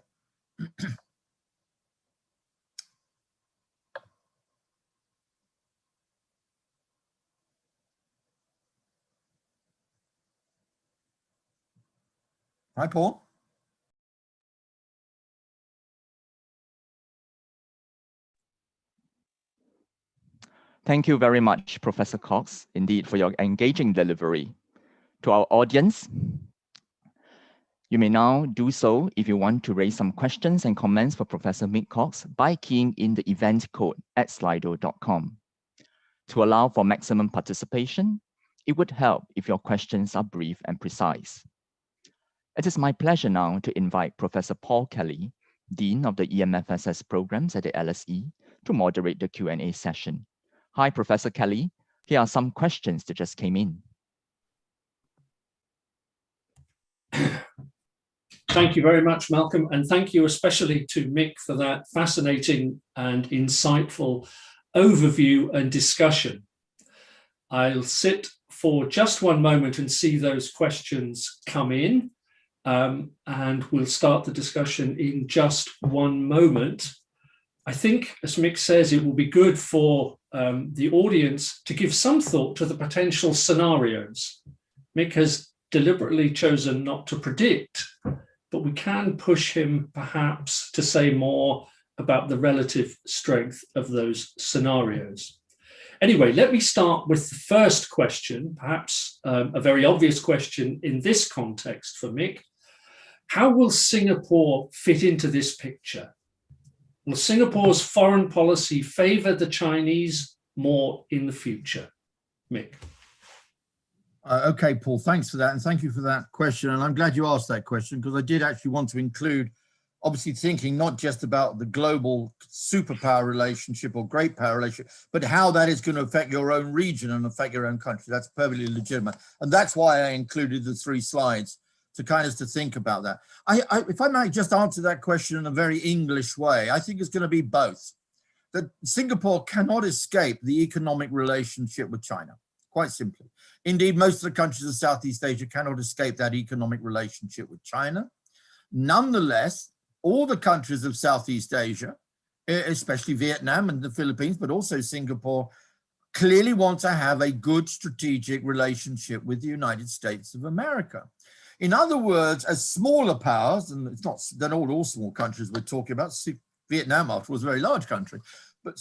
Hi, Paul. Thank you very much, Professor Cox, indeed, for your engaging delivery. To our audience, you may now do so if you want to raise some questions and comments for Professor Mick Cox by keying in the event code at slido.com. To allow for maximum participation, it would help if your questions are brief and precise. It is my pleasure now to invite Professor Paul Kelly, Dean of the EMFSS programs at the LSE, to moderate the Q&A session. Hi, Professor Kelly. Here are some questions that just came in. Thank you very much, Malcolm, and thank you especially to Mick for that fascinating and insightful overview and discussion. I'll sit for just one moment and see those questions come in, and we'll start the discussion in just one moment. I think, as Mick says, it will be good for the audience to give some thought to the potential scenarios. Mick has deliberately chosen not to predict, but we can push him perhaps to say more about the relative strength of those scenarios. Anyway, let me start with the first question, perhaps a very obvious question in this context for Mick. How will Singapore fit into this picture? Will Singapore's foreign policy favor the Chinese more in the future? Mick. Okay, Paul, thanks for that. And thank you for that question. And I'm glad you asked that question, because I did actually want to include, obviously thinking not just about the global superpower relationship or great power relationship, but how that is going to affect your own region and affect your own country. That's perfectly legitimate. And that's why I included the 3 slides to kind of to think about that. If I might just answer that question in a very English way, I think it's going to be both. That Singapore cannot escape the economic relationship with China, quite simply. Indeed, most of the countries of Southeast Asia cannot escape that economic relationship with China. Nonetheless, all the countries of Southeast Asia, especially Vietnam and the Philippines, but also Singapore, clearly want to have a good strategic relationship with the United States of America. In other words, as smaller powers, and it's not, they're not all small countries we're talking about. Vietnam, after all, was a very large country, but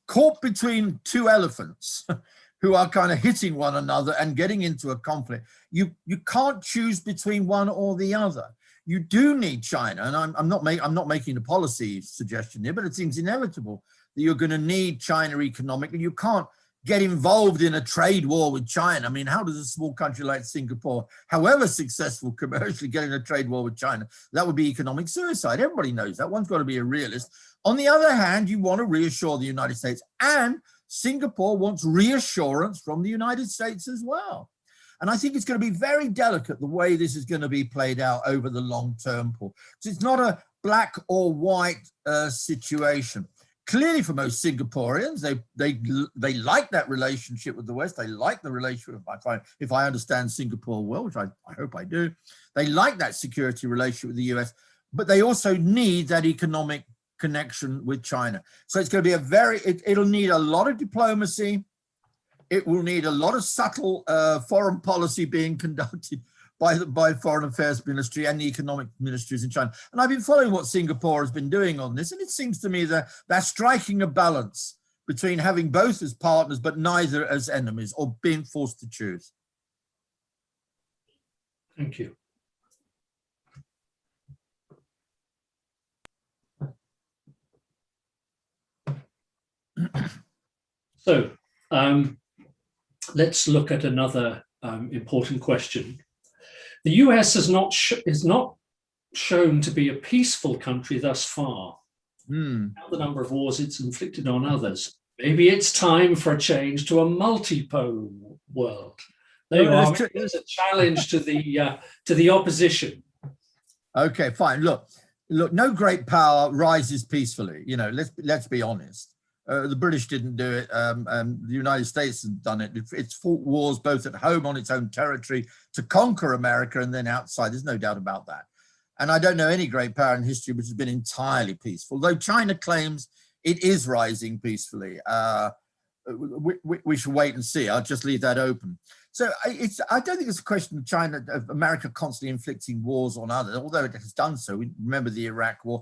caught between 2 elephants who are kind of hitting one another and getting into a conflict, you can't choose between one or the other. You do need China, and I'm not making a policy suggestion here, but it seems inevitable that you're going to need China economically. You can't get involved in a trade war with China. I mean, how does a small country like Singapore, however successful commercially, get in a trade war with China? That would be economic suicide. Everybody knows that. One's got to be a realist. On the other hand, you want to reassure the United States, and Singapore wants reassurance from the United States as well. And I think it's going to be very delicate the way this is going to be played out over the long term, Paul. So it's not a black or white situation. Clearly, for most Singaporeans, they like that relationship with the West. They like the relationship, if I understand Singapore well, which I hope I do. They like that security relationship with the US, but they also need that economic connection with China. So it's going to be it'll need a lot of diplomacy. It will need a lot of subtle foreign policy being conducted by Foreign Affairs Ministry and the economic ministries in China. And I've been following what Singapore has been doing on this, and it seems to me that they're striking a balance between having both as partners, but neither as enemies, or being forced to choose. Thank you. So let's look at another important question. The US is not shown to be a peaceful country thus far. The number of wars it's inflicted on others. Maybe it's time for a change to a multi-pole world. There you are. There's a challenge to the opposition. Okay, fine. Look, no great power rises peacefully. You know, let's be honest. The British didn't do it, and the United States has done it. It's fought wars both at home on its own territory to conquer America and then outside. There's no doubt about that. And I don't know any great power in history which has been entirely peaceful, though China claims it is rising peacefully. We should wait and see. I'll just leave that open. So I don't think it's a question of China, of America constantly inflicting wars on others, although it has done so. We remember the Iraq War.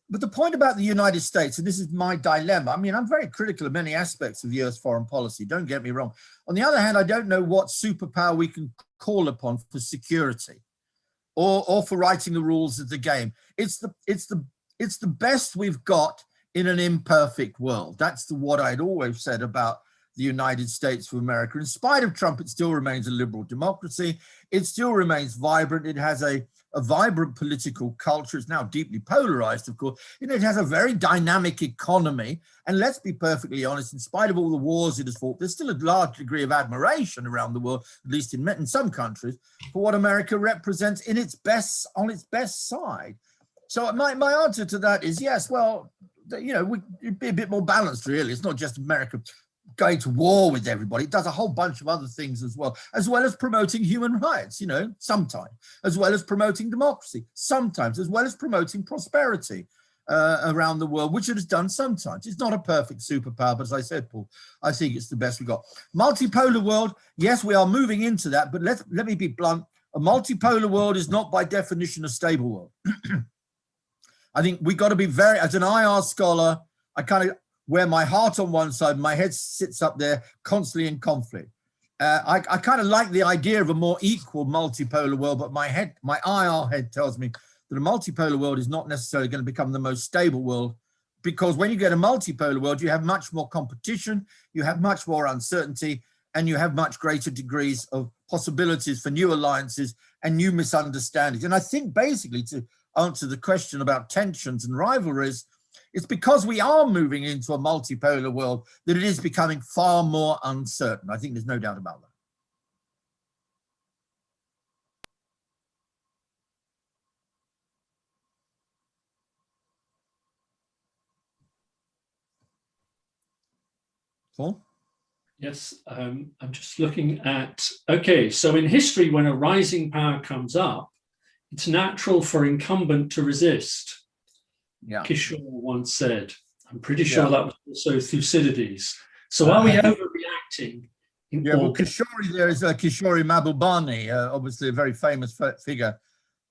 But the point about the United States, and this is my dilemma, I mean, I'm very critical of many aspects of US foreign policy, don't get me wrong. On the other hand, I don't know what superpower we can call upon for security or for writing the rules of the game. It's the best we've got in an imperfect world. That's what I'd always said about the United States of America. In spite of Trump, it still remains a liberal democracy. It still remains vibrant. It has a vibrant political culture. It's now deeply polarized, of course. It has a very dynamic economy. And let's be perfectly honest, in spite of all the wars it has fought, there's still a large degree of admiration around the world, at least in some countries, for what America represents on its best side. So my answer to that is yes, well, we'd be a bit more balanced, really. It's not just America going to war with everybody. It does a whole bunch of other things as well as promoting human rights, sometimes, as well as promoting democracy, sometimes, as well as promoting prosperity around the world, which it has done sometimes. It's not a perfect superpower, but as I said, Paul, I think it's the best we got. Multipolar world, yes, we are moving into that, but let me be blunt. A multipolar world is not by definition a stable world. I think we got to be very, as an IR scholar, I kind of wear my heart on one side, my head sits up there constantly in conflict. I kind of like the idea of a more equal multipolar world, but my IR head tells me that a multipolar world is not necessarily going to become the most stable world, because when you get a multipolar world, you have much more competition, you have much more uncertainty, and you have much greater degrees of possibilities for new alliances and new misunderstandings. And I think basically, to answer the question about tensions and rivalries, it's because we are moving into a multipolar world that it is becoming far more uncertain. I think there's no doubt about that. Paul? Yes, I'm just looking at, okay, so in history, when a rising power comes up, it's natural for incumbent to resist. Yeah. Kishore once said. I'm pretty sure that was also Thucydides. So are we overreacting? Well, Kishore, there is Kishore Mahbubani, obviously a very famous figure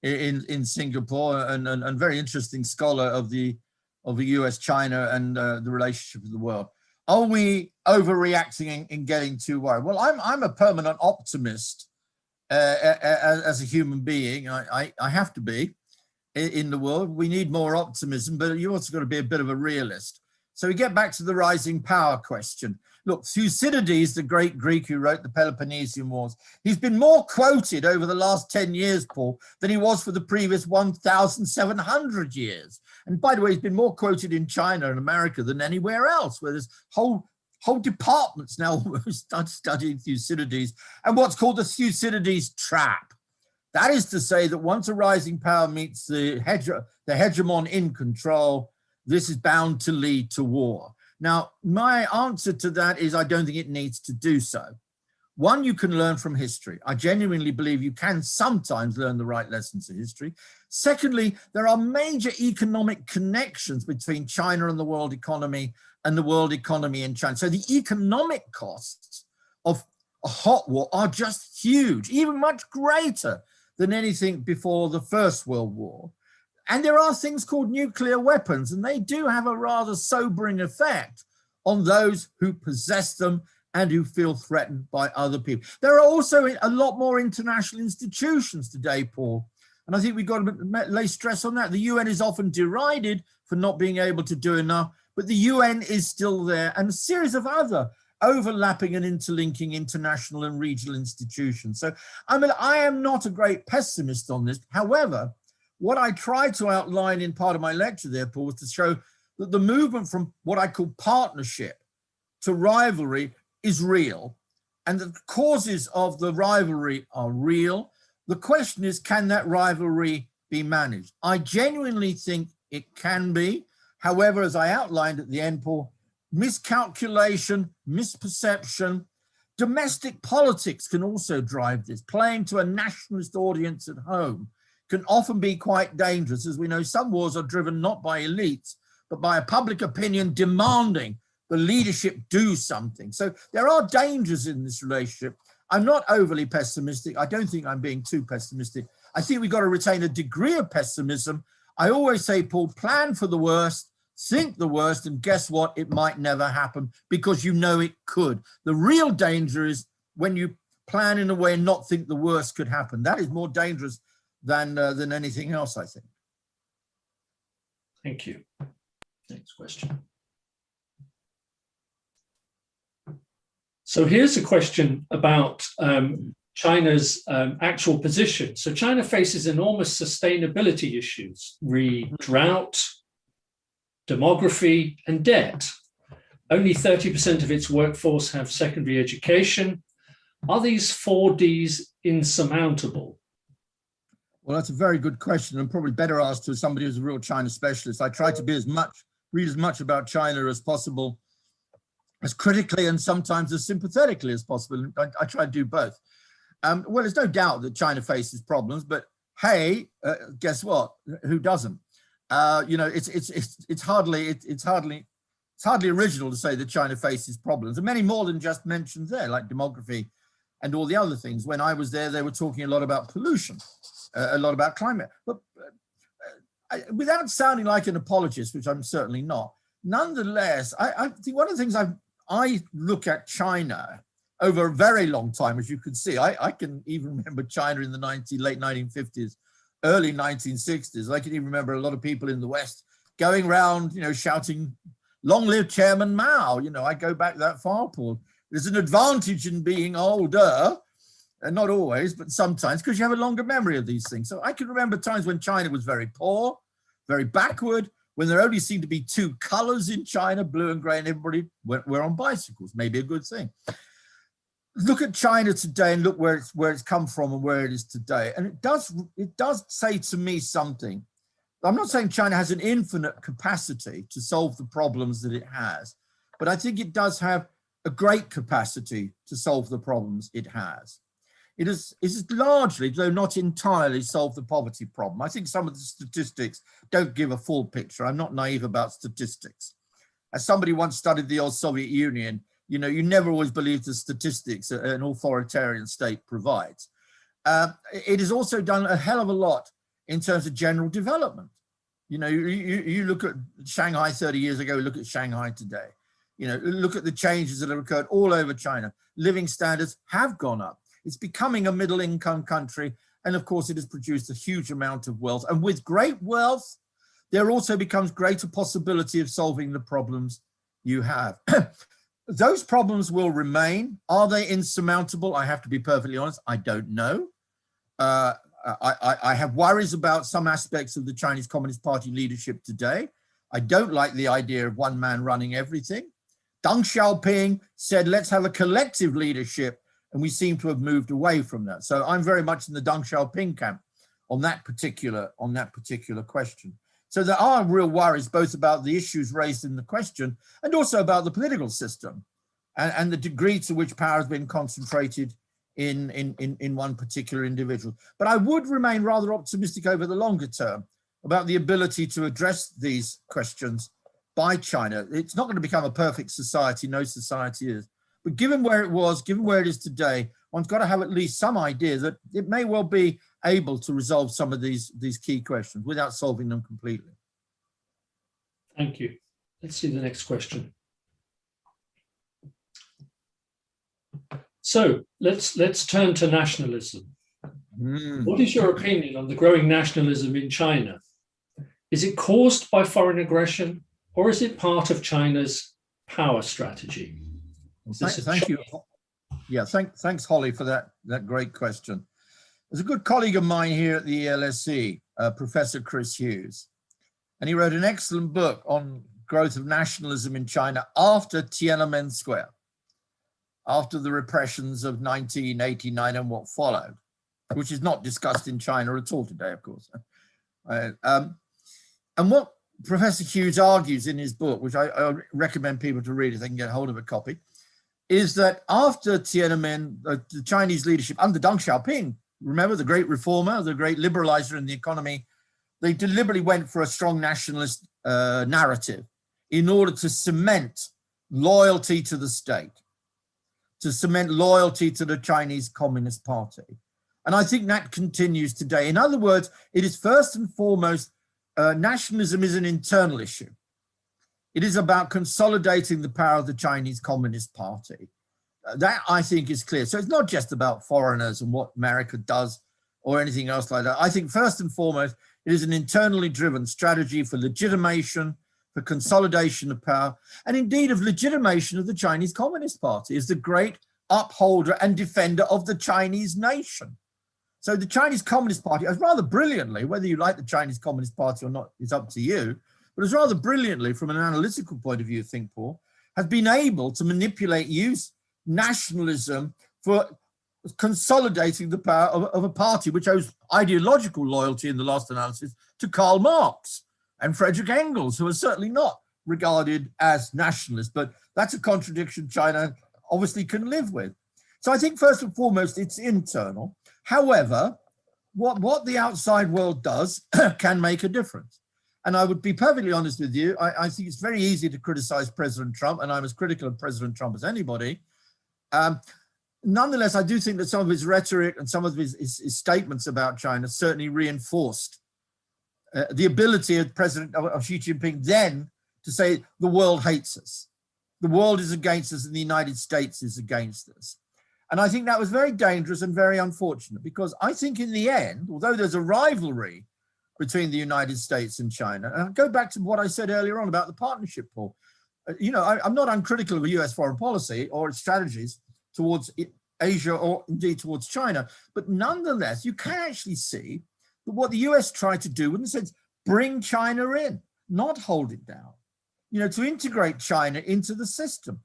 in Singapore and very interesting scholar of the US-China and the relationship of the world. Are we overreacting in getting too worried? Well, I'm a permanent optimist as a human being. I have to be in the world. We need more optimism, but you also got to be a bit of a realist. So we get back to the rising power question. Look, Thucydides, the great Greek who wrote the Peloponnesian Wars, he's been more quoted over the last 10 years, Paul, than he was for the previous 1,700 years. And by the way, he's been more quoted in China and America than anywhere else, where there's whole departments now studying Thucydides and what's called the Thucydides trap. That is to say that once a rising power meets the hegemon in control, this is bound to lead to war. Now, my answer to that is I don't think it needs to do so. One, you can learn from history. I genuinely believe you can sometimes learn the right lessons of history. Secondly, there are major economic connections between China and the world economy and the world economy in China. So the economic costs of a hot war are just huge, even much greater than anything before the First World War. And there are things called nuclear weapons, and they do have a rather sobering effect on those who possess them and who feel threatened by other people. There are also a lot more international institutions today, Paul, and I think we've got to lay stress on that. The UN is often derided for not being able to do enough, but the UN is still there, and a series of other overlapping and interlinking international and regional institutions. So I am not a great pessimist on this. However, what I tried to outline in part of my lecture there, Paul, was to show that the movement from what I call partnership to rivalry is real, and the causes of the rivalry are real. The question is, can that rivalry be managed? I genuinely think it can be. However, as I outlined at the end, Paul, miscalculation, misperception, domestic politics can also drive this. Playing to a nationalist audience at home can often be quite dangerous. As we know, some wars are driven not by elites, but by a public opinion demanding the leadership do something. So there are dangers in this relationship. I'm not overly pessimistic. I don't think I'm being too pessimistic. I think we've got to retain a degree of pessimism. I always say, Paul, plan for the worst, think the worst, and guess what? It might never happen, because you know it could. The real danger is when you plan in a way and not think the worst could happen. That is more dangerous than anything else, I think. Thank you. Next question. So here's a question about China's actual position. So China faces enormous sustainability issues, re drought, demography, and debt. Only 30% of its workforce have secondary education. Are these 4 Ds insurmountable? Well, that's a very good question, and probably better asked to somebody who's a real China specialist. I try to be read as much about China as possible, as critically and sometimes as sympathetically as possible. I try to do both. Well, there's no doubt that China faces problems, but hey, guess what? Who doesn't? You know, it's hardly original to say that China faces problems, and many more than just mentioned there, like demography and all the other things. When I was there, they were talking a lot about pollution, a lot about climate. But without sounding like an apologist, which I'm certainly not, nonetheless, I think one of the things I look at China over a very long time, as you can see. I can even remember China in the late 1950s, early 1960s. I can even remember a lot of people in the West going around, you know, shouting, "Long live Chairman Mao." You know, I go back that far, Paul. There's an advantage in being older, and not always, but sometimes, because you have a longer memory of these things. So I can remember times when China was very poor, very backward, when there only seemed to be 2 colors in China, blue and gray, and everybody were on bicycles, maybe a good thing. Look at China today and look where it's come from and where it is today. And it does say to me something. I'm not saying China has an infinite capacity to solve the problems that it has, but I think it does have a great capacity to solve the problems it has. It is largely, though not entirely, solved the poverty problem. I think some of the statistics don't give a full picture. I'm not naive about statistics. As somebody once studied the old Soviet Union, you know, you never always believe the statistics an authoritarian state provides. It has also done a hell of a lot in terms of general development. You know, you look at Shanghai 30 years ago, look at Shanghai today. You know, look at the changes that have occurred all over China. Living standards have gone up. It's becoming a middle income country. And of course, it has produced a huge amount of wealth. And with great wealth, there also becomes greater possibility of solving the problems you have. Those problems will remain. Are they insurmountable? I have to be perfectly honest, I don't know. I have worries about some aspects of the Chinese Communist Party leadership today. I don't like the idea of one man running everything. Deng Xiaoping said, let's have a collective leadership, and we seem to have moved away from that. So I'm very much in the Deng Xiaoping camp on that particular question. So there are real worries both about the issues raised in the question and also about the political system and the degree to which power has been concentrated in one particular individual. But I would remain rather optimistic over the longer term about the ability to address these questions by China. It's not going to become a perfect society, no society is. But given where it was, given where it is today, one's got to have at least some idea that it may well be able to resolve some of these key questions without solving them completely. Thank you. Let's see the next question. So let's turn to nationalism. What is your opinion on the growing nationalism in China? Is it caused by foreign aggression, or is it part of China's power strategy? Thank you. Yeah, thanks, Holly, for that great question. There's a good colleague of mine here at the ELSE, Professor Chris Hughes, and he wrote an excellent book on growth of nationalism in China after Tiananmen Square, after the repressions of 1989 and what followed, which is not discussed in China at all today, of course. And what Professor Hughes argues in his book, which I recommend people to read if they can get hold of a copy, is that after Tiananmen, the Chinese leadership under Deng Xiaoping, remember the great reformer, the great liberalizer in the economy, they deliberately went for a strong nationalist narrative in order to cement loyalty to the state, to cement loyalty to the Chinese Communist Party. And I think that continues today. In other words, it is first and foremost, nationalism is an internal issue. It is about consolidating the power of the Chinese Communist Party. That, I think, is clear. So it's not just about foreigners and what America does or anything else like that. I think first and foremost, it is an internally driven strategy for legitimation, for consolidation of power, and indeed of legitimation of the Chinese Communist Party as the great upholder and defender of the Chinese nation. So the Chinese Communist Party, as rather brilliantly, whether you like the Chinese Communist Party or not, is up to you, but as rather brilliantly from an analytical point of view, I think, Paul, has been able to manipulate, use nationalism for consolidating the power of a party which owes ideological loyalty in the last analysis to Karl Marx and Friedrich Engels, who are certainly not regarded as nationalists, but that's a contradiction China obviously can live with. So I think first and foremost, it's internal. However, what the outside world does can make a difference. And I would be perfectly honest with you, I think it's very easy to criticize President Trump, and I'm as critical of President Trump as anybody. Nonetheless, I do think that some of his rhetoric and some of his statements about China certainly reinforced the ability of of Xi Jinping then to say the world hates us. The world is against us and the United States is against us. And I think that was very dangerous and very unfortunate, because I think in the end, although there's a rivalry between the United States and China, and I'll go back to what I said earlier on about the partnership, Paul. You know, I'm not uncritical of US foreign policy or its strategies towards Asia or indeed towards China, but nonetheless, you can actually see that what the US tried to do, in a sense, bring China in, not hold it down, you know, to integrate China into the system.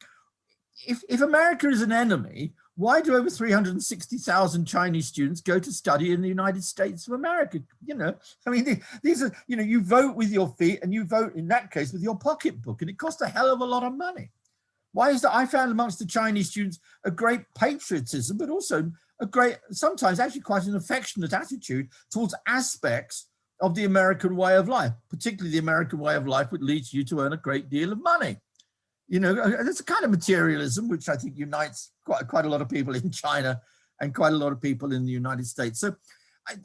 If America is an enemy, why do over 360,000 Chinese students go to study in the United States of America? You know, I mean, these are, you know, you vote with your feet and you vote in that case with your pocketbook, and it costs a hell of a lot of money. Why is that? I found amongst the Chinese students a great patriotism, but also a great, sometimes actually quite an affectionate attitude towards aspects of the American way of life, particularly the American way of life, which leads you to earn a great deal of money. You know, there's a kind of materialism which I think unites quite a lot of people in China and quite a lot of people in the United States. So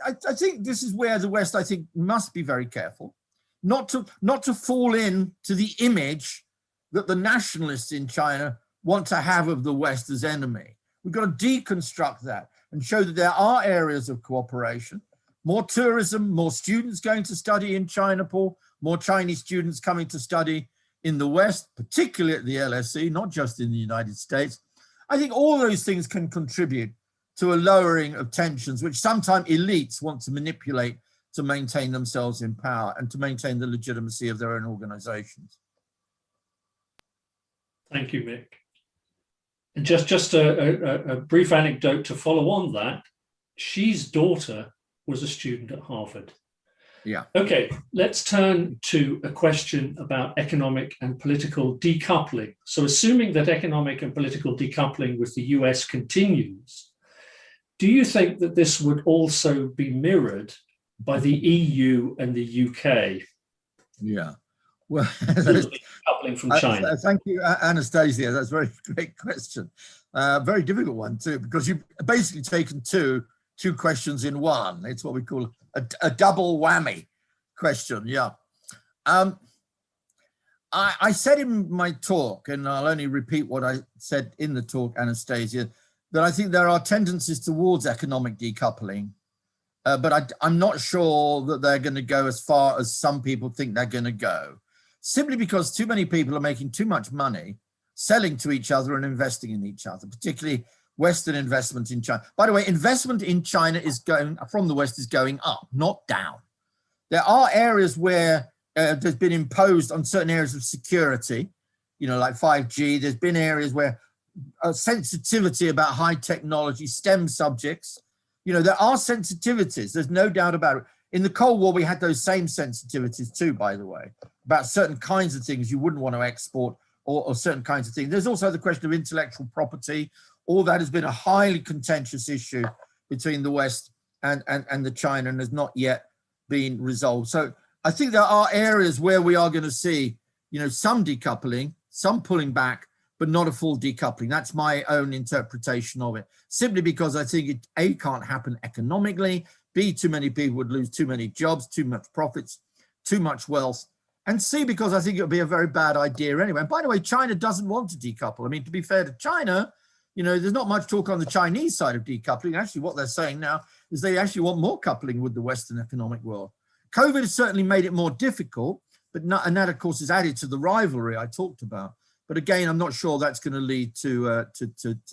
I think this is where the West, I think, must be very careful, not to fall into the image that the nationalists in China want to have of the West as enemy. We've got to deconstruct that and show that there are areas of cooperation, more tourism, more students going to study in China, Paul, more Chinese students coming to study in the West, particularly at the LSE, not just in the United States. I think all those things can contribute to a lowering of tensions, which sometimes elites want to manipulate to maintain themselves in power and to maintain the legitimacy of their own organizations. Thank you, Mick. And just a brief anecdote to follow on that. Xi's daughter was a student at Harvard. Yeah. Okay, let's turn to a question about economic and political decoupling. So assuming that economic and political decoupling with the US continues, do you think that this would also be mirrored by the EU and the UK? Yeah. Well, decoupling from China. Thank you, Anastasia. That's a very great question. Very difficult one too, because you've basically taken two questions in one. It's what we call a double whammy question. Yeah. I said in my talk, and I'll only repeat what I said in the talk, Anastasia, that I think there are tendencies towards economic decoupling, but I'm not sure that they're going to go as far as some people think they're going to go, simply because too many people are making too much money selling to each other and investing in each other, particularly Western investment in China. By the way, investment in China is going from the West is going up, not down. There are areas where there's been imposed on certain areas of security, you know, like 5G. There's been areas where sensitivity about high technology, STEM subjects, you know, there are sensitivities. There's no doubt about it. In the Cold War, we had those same sensitivities too, by the way, about certain kinds of things you wouldn't want to export or certain kinds of things. There's also the question of intellectual property. All that has been a highly contentious issue between the West and the China, and has not yet been resolved. So I think there are areas where we are going to see, you know, some decoupling, some pulling back, but not a full decoupling. That's my own interpretation of it, simply because I think it, A, can't happen economically, B, too many people would lose too many jobs, too much profits, too much wealth, and C, because I think it would be a very bad idea anyway. And by the way, China doesn't want to decouple. I mean, to be fair to China, you know, there's not much talk on the Chinese side of decoupling. Actually, what they're saying now is they actually want more coupling with the Western economic world. COVID has certainly made it more difficult, but not, and that of course is added to the rivalry I talked about. But again, I'm not sure that's going to lead to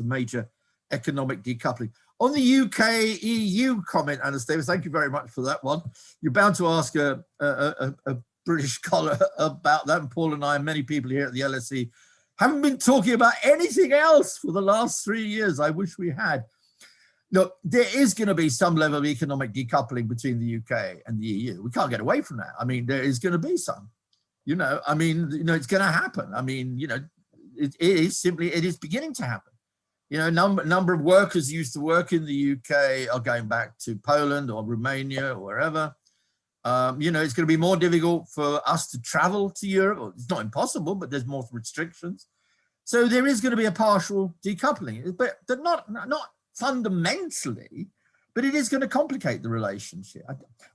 major economic decoupling. On the UK EU comment, Anastasia, thank you very much for that one. You're bound to ask a British scholar about that, and Paul and I and many people here at the LSE haven't been talking about anything else for the last 3 years. I wish we had. Look, there is going to be some level of economic decoupling between the UK and the EU. We can't get away from that. I mean, there is going to be some. You know, I mean, you know, it's going to happen. I mean, you know, it is beginning to happen. You know, number of workers who used to work in the UK are going back to Poland or Romania or wherever. You know, it's going to be more difficult for us to travel to Europe. It's not impossible, but there's more restrictions. So there is going to be a partial decoupling, but not fundamentally, but it is going to complicate the relationship.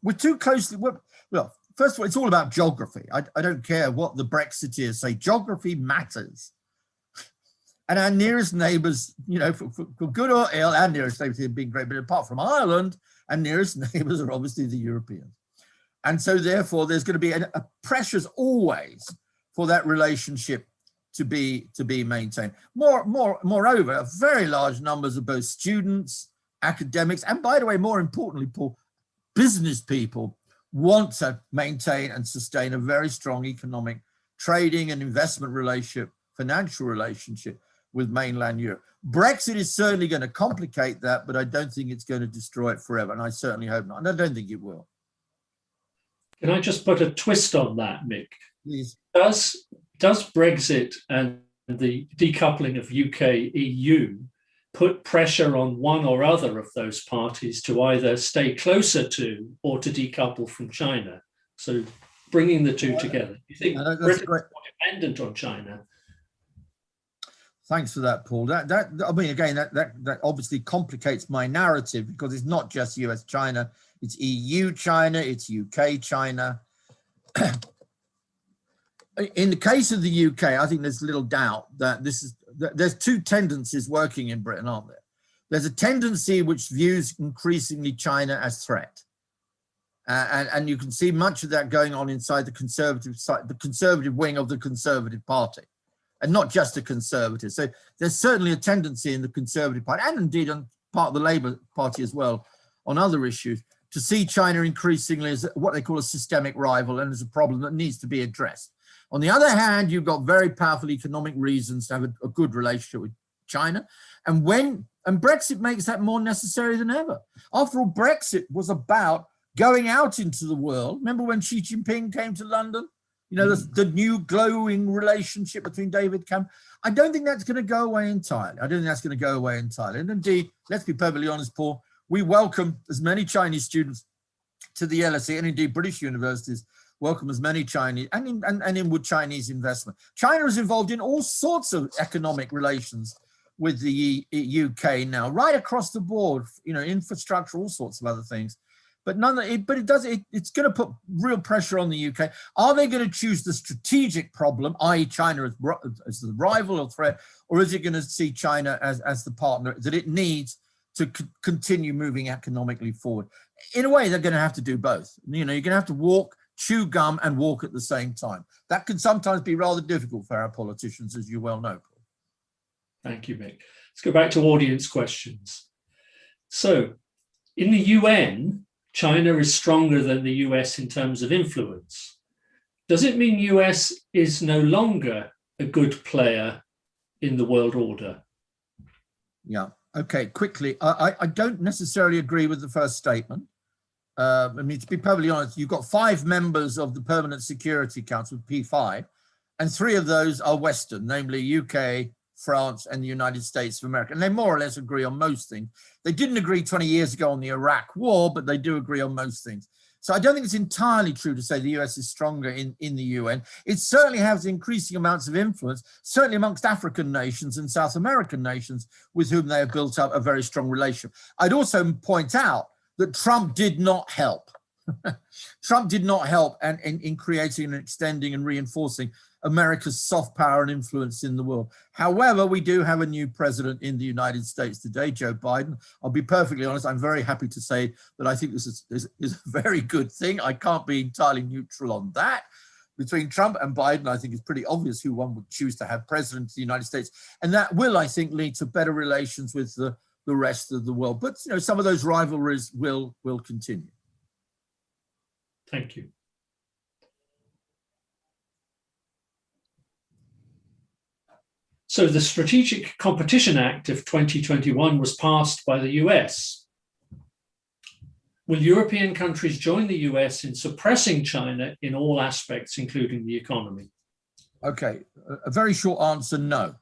We're too closely, well, first of all, it's all about geography. I don't care what the Brexiteers say, geography matters. And our nearest neighbours, you know, for good or ill, our nearest neighbours have been Great Britain, apart from Ireland, our nearest neighbours are obviously the Europeans. And so therefore there's going to be a pressures always for that relationship to be maintained. Moreover, very large numbers of both students, academics, and by the way, more importantly, Paul, business people want to maintain and sustain a very strong economic trading and investment relationship, financial relationship with mainland Europe. Brexit is certainly going to complicate that, but I don't think it's going to destroy it forever. And I certainly hope not. And I don't think it will. Can I just put a twist on that, Mick? Please. Does Brexit and the decoupling of UK-EU put pressure on one or other of those parties to either stay closer to or to decouple from China? So bringing the two together. You think Britain is more dependent on China? Thanks for that, Paul. I mean, again, that obviously complicates my narrative, because it's not just US-China, it's EU-China, it's UK-China. In the case of the UK, I think there's little doubt that there's two tendencies working in Britain, aren't there? There's a tendency which views increasingly China as threat. And you can see much of that going on inside the conservative side, the conservative wing of the Conservative Party, and not just the Conservatives. So there's certainly a tendency in the Conservative Party, and indeed on part of the Labour Party as well, on other issues, to see China increasingly as what they call a systemic rival and as a problem that needs to be addressed. On the other hand, you've got very powerful economic reasons to have a good relationship with China. And Brexit makes that more necessary than ever. After all, Brexit was about going out into the world. Remember when Xi Jinping came to London? You know, the new glowing relationship between David Cameron. I don't think that's going to go away entirely. And indeed, let's be perfectly honest, Paul, we welcome as many Chinese students to the LSE, and indeed British universities welcome as many Chinese and inward Chinese investment. China is involved in all sorts of economic relations with the UK now, right across the board, you know, infrastructure, all sorts of other things. But it's going to put real pressure on the UK. Are they going to choose the strategic problem, i.e. China as the rival or threat, or is it going to see China as the partner that it needs to continue moving economically forward? In a way, they're going to have to do both. You know, you're going to have to chew gum and walk at the same time. That can sometimes be rather difficult for our politicians, as you well know, Paul. Thank you, Mick. Let's go back to audience questions. So, in the UN, China is stronger than the US in terms of influence. Does it mean US is no longer a good player in the world order? Yeah, okay, quickly. I don't necessarily agree with the first statement. I mean, to be perfectly honest, you've got 5 members of the Permanent Security Council, P5, and 3 of those are Western, namely UK, France, and the United States of America. And they more or less agree on most things. They didn't agree 20 years ago on the Iraq war, but they do agree on most things. So I don't think it's entirely true to say the US is stronger in the UN. It certainly has increasing amounts of influence, certainly amongst African nations and South American nations with whom they have built up a very strong relationship. I'd also point out that Trump did not help. Trump did not help in creating and extending and reinforcing America's soft power and influence in the world. However, we do have a new president in the United States today, Joe Biden. I'll be perfectly honest, I'm very happy to say that I think this is a very good thing. I can't be entirely neutral on that. between Trump and Biden, I think it's pretty obvious who one would choose to have president of the United States. And that will, I think, lead to better relations with the rest of the world. But, you know, some of those rivalries will continue. Thank you. So the Strategic Competition Act of 2021 was passed by the US. Will European countries join the US in suppressing China in all aspects, including the economy? Okay, a very short answer, no.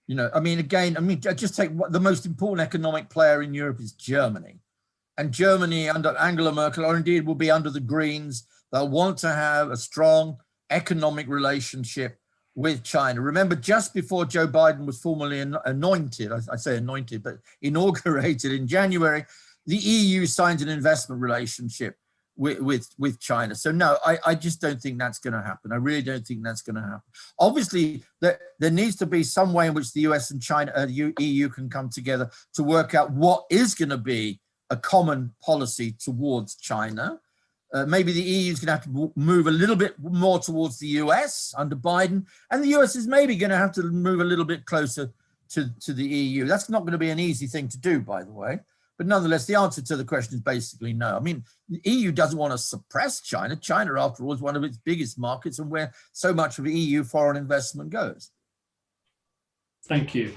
You know, I mean, again, just take the most important economic player in Europe is Germany. And Germany under Angela Merkel, or indeed will be under the Greens, they'll want to have a strong economic relationship with China. Remember, just before Joe Biden was formally anointed, I say anointed, but inaugurated in January, the EU signed an investment relationship with China. So no, I just don't think that's going to happen. I really don't think that's going to happen. Obviously, there needs to be some way in which the US and China, EU can come together to work out what is going to be a common policy towards China. Maybe the EU is going to have to move a little bit more towards the US under Biden, and the US is maybe going to have to move a little bit closer to the EU. That's not going to be an easy thing to do, by the way. But nonetheless, the answer to the question is basically no. I mean, the EU doesn't want to suppress China. China, after all, is one of its biggest markets and where so much of EU foreign investment goes. Thank you.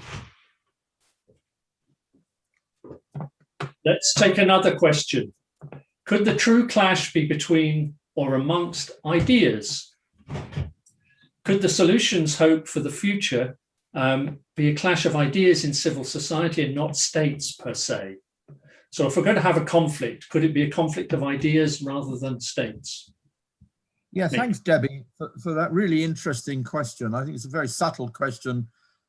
Let's take another question. Could the true clash be between or amongst ideas? Could the solutions hope for the future be a clash of ideas in civil society and not states per se? So if we're going to have a conflict, could it be a conflict of ideas rather than states? Yeah, thanks, Debbie, for that really interesting question. I think it's a very subtle question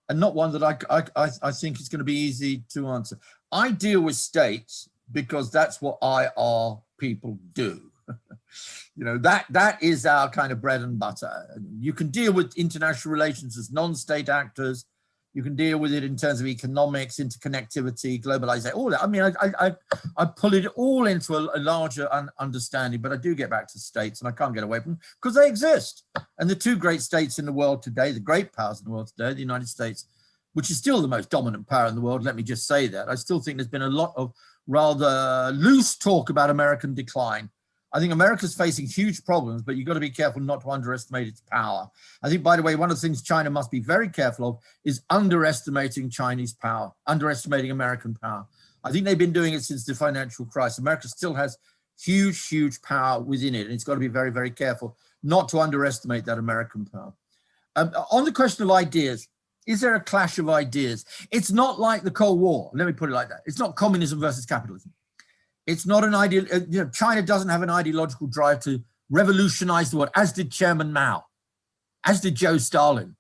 and not one that I think is going to be easy to answer. I deal with states because that's what IR people do. You know, that is our kind of bread and butter. You can deal with international relations as non-state actors. You can deal with it in terms of economics, interconnectivity, globalization, all that. I mean, I pull it all into a larger understanding, but I do get back to states, and I can't get away from them because they exist. And the two great states in the world today, the great powers in the world today, the United States, which is still the most dominant power in the world, let me just say that. I still think there's been a lot of rather loose talk about American decline. I think America's facing huge problems, but you've got to be careful not to underestimate its power. I think, by the way, one of the things China must be very careful of is underestimating Chinese power, underestimating American power. I think they've been doing it since the financial crisis. America still has huge, huge power within it, and it's got to be very, very careful not to underestimate that American power. On the question of ideas, is there a clash of ideas? It's not like the Cold War. Let me put it like that. It's not communism versus capitalism. It's not an ideal, you know, China doesn't have an ideological drive to revolutionize the world, as did Chairman Mao, as did Joe Stalin.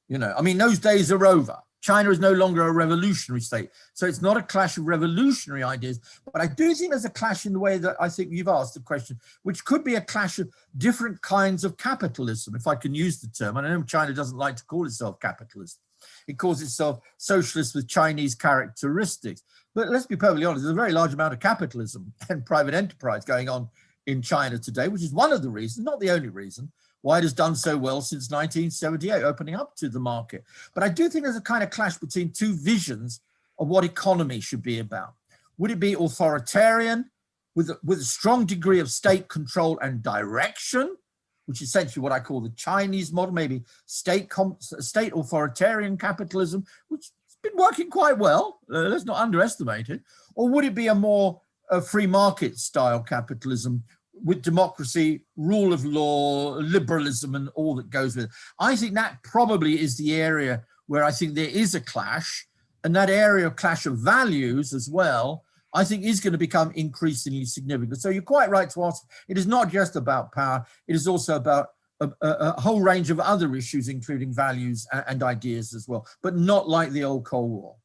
You know, I mean, those days are over. China is no longer a revolutionary state. So it's not a clash of revolutionary ideas, but I do think there's a clash in the way that I think you've asked the question, which could be a clash of different kinds of capitalism, if I can use the term. And I know China doesn't like to call itself capitalist. It calls itself socialist with Chinese characteristics. But let's be perfectly honest, there's a very large amount of capitalism and private enterprise going on in China today, which is one of the reasons, not the only reason, why it has done so well since 1978, opening up to the market. But I do think there's a kind of clash between two visions of what economy should be about. Would it be authoritarian with a strong degree of state control and direction, which is essentially what I call the Chinese model, maybe state authoritarian capitalism, which has been working quite well, let's not underestimate it? Or would it be a more free market style capitalism with democracy, rule of law, liberalism, and all that goes with it? I think that probably is the area where I think there is a clash, and that area of clash of values as well, I think is going to become increasingly significant. So you're quite right to ask, it is not just about power, it is also about a whole range of other issues, including values and ideas as well, but not like the old Cold War.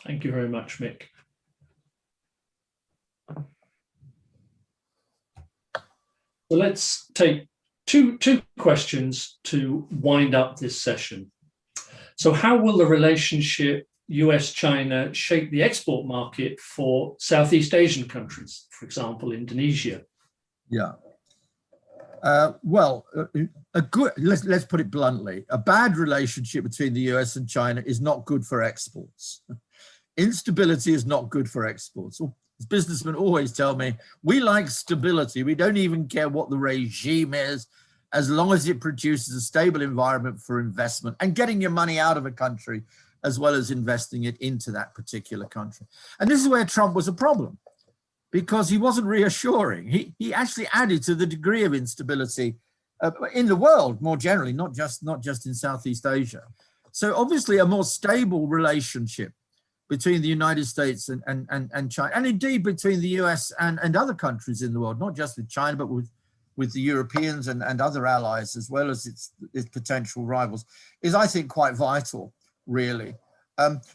Thank you very much, Mick. So let's take two questions to wind up this session. So how will the relationship US-China shape the export market for Southeast Asian countries, for example, Indonesia? Yeah. Let's put it bluntly, a bad relationship between the US and China is not good for exports. Instability is not good for exports. As businessmen always tell me, we like stability. We don't even care what the regime is, as long as it produces a stable environment for investment and getting your money out of a country, as well as investing it into that particular country. And this is where Trump was a problem, because he wasn't reassuring. He actually added to the degree of instability in the world more generally, not just in Southeast Asia. So obviously a more stable relationship between the United States and China, and indeed between the US and other countries in the world, not just with China, but with the Europeans and other allies, as well as its potential rivals, is, I think, quite vital, really.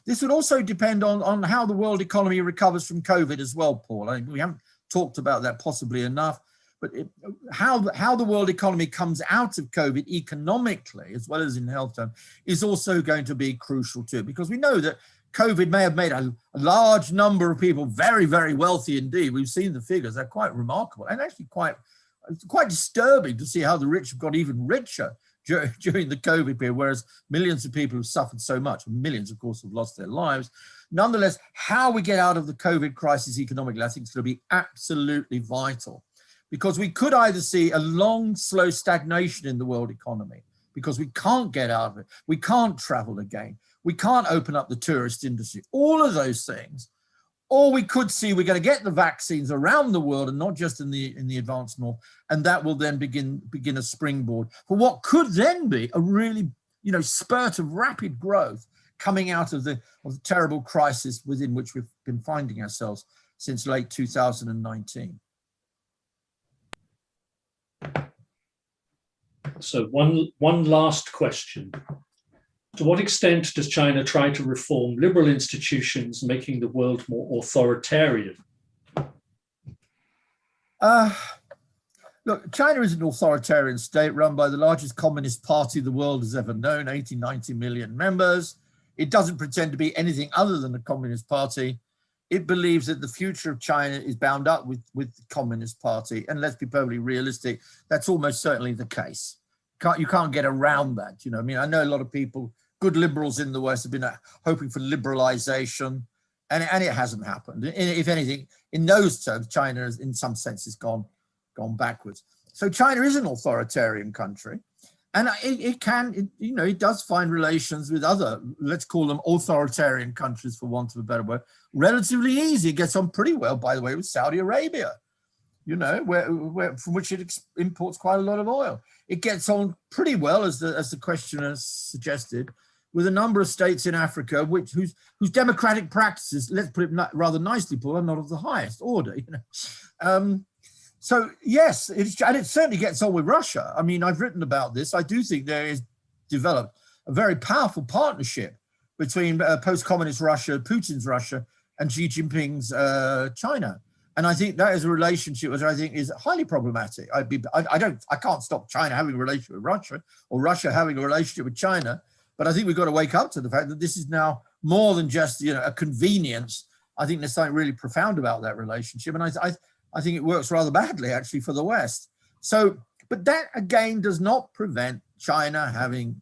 This would also depend on how the world economy recovers from COVID as well, Paul. I mean, we haven't talked about that possibly enough, but how the world economy comes out of COVID economically, as well as in health terms, is also going to be crucial too, because we know that COVID may have made a large number of people very, very wealthy indeed. We've seen the figures, they're quite remarkable and actually quite disturbing to see how the rich have got even richer during the COVID period, whereas millions of people have suffered so much. Millions, of course, have lost their lives. Nonetheless, how we get out of the COVID crisis economically, I think is going to be absolutely vital, because we could either see a long, slow stagnation in the world economy, because we can't get out of it. We can't travel again. We can't open up the tourist industry, all of those things. Or we could see we're going to get the vaccines around the world and not just in the advanced north, and that will then begin a springboard for what could then be a really, spurt of rapid growth coming out of the terrible crisis within which we've been finding ourselves since late 2019. So one last question. To what extent does China try to reform liberal institutions, making the world more authoritarian? Look, China is an authoritarian state run by the largest communist party the world has ever known, 80-90 million members. It doesn't pretend to be anything other than a communist party. It believes that the future of China is bound up with the Communist Party. And let's be perfectly realistic, that's almost certainly the case. You can't get around that. I know a lot of people, good liberals in the West, have been hoping for liberalization, and it hasn't happened. If anything, in those terms, China has, in some senses, gone backwards. So China is an authoritarian country, and it does find relations with other, let's call them authoritarian countries, for want of a better word, relatively easy. It gets on pretty well, by the way, with Saudi Arabia, where from which it imports quite a lot of oil. It gets on pretty well, as the questioner suggested, with a number of states in Africa whose democratic practices, let's put it rather nicely, Paul, are not of the highest order. So yes, and it certainly gets on with Russia. I mean, I've written about this. I do think there is developed a very powerful partnership between post-communist Russia, Putin's Russia, and Xi Jinping's China. And I think that is a relationship which I think is highly problematic. I can't stop China having a relationship with Russia, or Russia having a relationship with China, but I think we've got to wake up to the fact that this is now more than just a convenience. I think there's something really profound about that relationship, and I think it works rather badly actually for the West. So, but that again does not prevent China having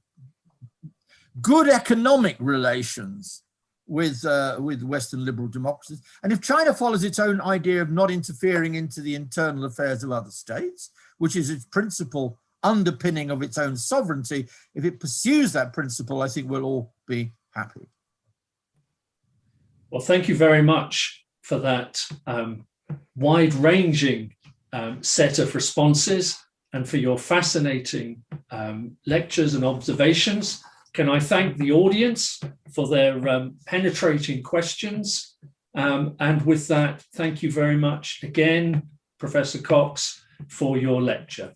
good economic relations with Western liberal democracies. And if China follows its own idea of not interfering into the internal affairs of other states, which is its principal underpinning of its own sovereignty, if it pursues that principle, I think we'll all be happy. Well, thank you very much for that wide-ranging set of responses, and for your fascinating lectures and observations. Can I thank the audience for their penetrating questions? And with that, thank you very much again, Professor Cox, for your lecture.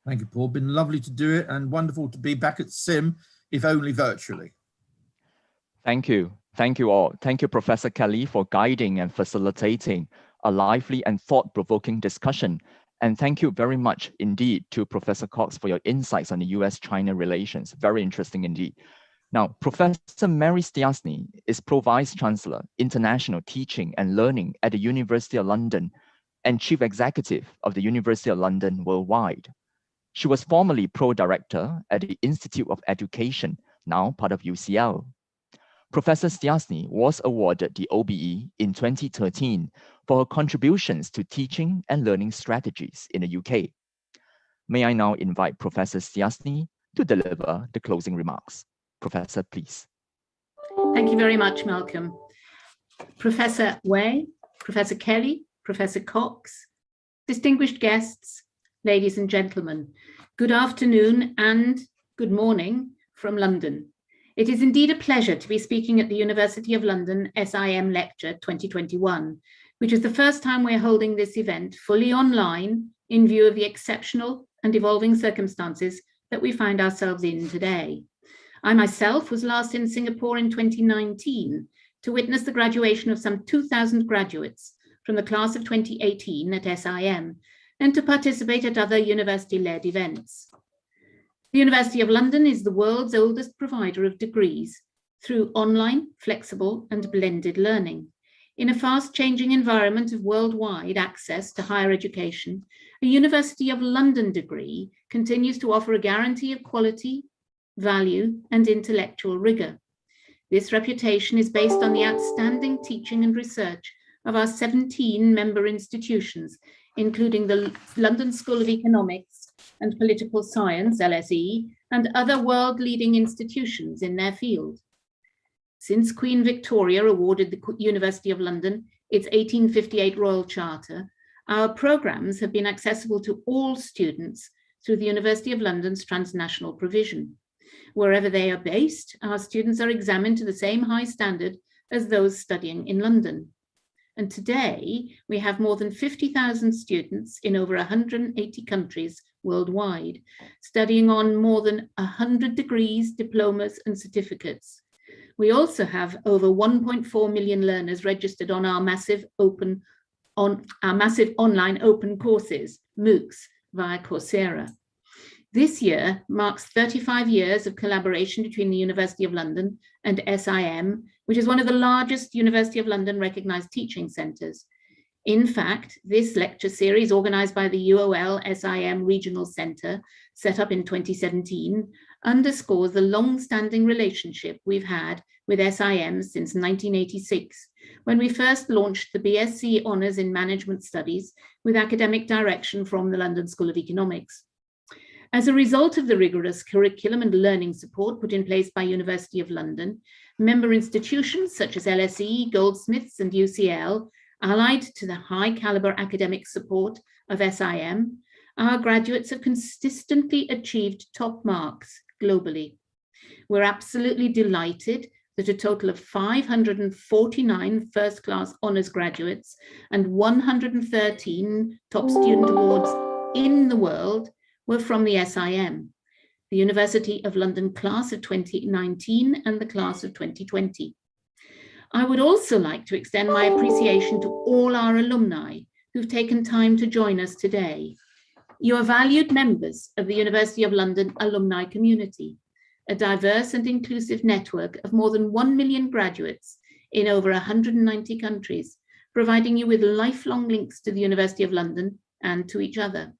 Thank you, Paul. Been lovely to do it, and wonderful to be back at SIM, if only virtually. Thank you. Thank you all. Thank you, Professor Kelly, for guiding and facilitating a lively and thought-provoking discussion. And thank you very much indeed to Professor Cox for your insights on the US-China relations. Very interesting indeed. Now, Professor Mary Stiasny is Pro Vice Chancellor, International Teaching and Learning at the University of London, and Chief Executive of the University of London Worldwide. She was formerly Pro-Director at the Institute of Education, now part of UCL. Professor Stiassny was awarded the OBE in 2013 for her contributions to teaching and learning strategies in the UK. May I now invite Professor Stiassny to deliver the closing remarks. Professor, please. Thank you very much, Malcolm. Professor Wei, Professor Kelly, Professor Cox, distinguished guests, ladies and gentlemen, good afternoon and good morning from London. It is indeed a pleasure to be speaking at the University of London SIM Lecture 2021, which is the first time we're holding this event fully online in view of the exceptional and evolving circumstances that we find ourselves in today. I myself was last in Singapore in 2019 to witness the graduation of some 2,000 graduates from the class of 2018 at SIM and to participate at other university-led events. The University of London is the world's oldest provider of degrees through online, flexible and blended learning. In a fast-changing environment of worldwide access to higher education, a University of London degree continues to offer a guarantee of quality, value and intellectual rigor. This reputation is based on the outstanding teaching and research of our 17 member institutions, including the London School of Economics and Political Science, LSE, and other world-leading institutions in their field. Since Queen Victoria awarded the University of London its 1858 Royal Charter, our programs have been accessible to all students through the University of London's transnational provision. Wherever they are based, our students are examined to the same high standard as those studying in London. And today, we have more than 50,000 students in over 180 countries worldwide, studying on more than 100 degrees, diplomas, and certificates. We also have over 1.4 million learners registered on our massive online open courses, MOOCs, via Coursera. This year marks 35 years of collaboration between the University of London and SIM, which is one of the largest University of London recognized teaching centers. In fact, this lecture series organized by the UOL SIM Regional Center, set up in 2017, underscores the long-standing relationship we've had with SIM since 1986, when we first launched the BSc Honours in Management Studies with academic direction from the London School of Economics. As a result of the rigorous curriculum and learning support put in place by University of London, member institutions such as LSE, Goldsmiths and UCL, allied to the high caliber academic support of SIM, our graduates have consistently achieved top marks globally. We're absolutely delighted that a total of 549 first-class honours graduates and 113 top student awards in the world were from the SIM, the University of London class of 2019 and the class of 2020. I would also like to extend my appreciation to all our alumni who've taken time to join us today. You are valued members of the University of London alumni community, a diverse and inclusive network of more than 1 million graduates in over 190 countries, providing you with lifelong links to the University of London and to each other.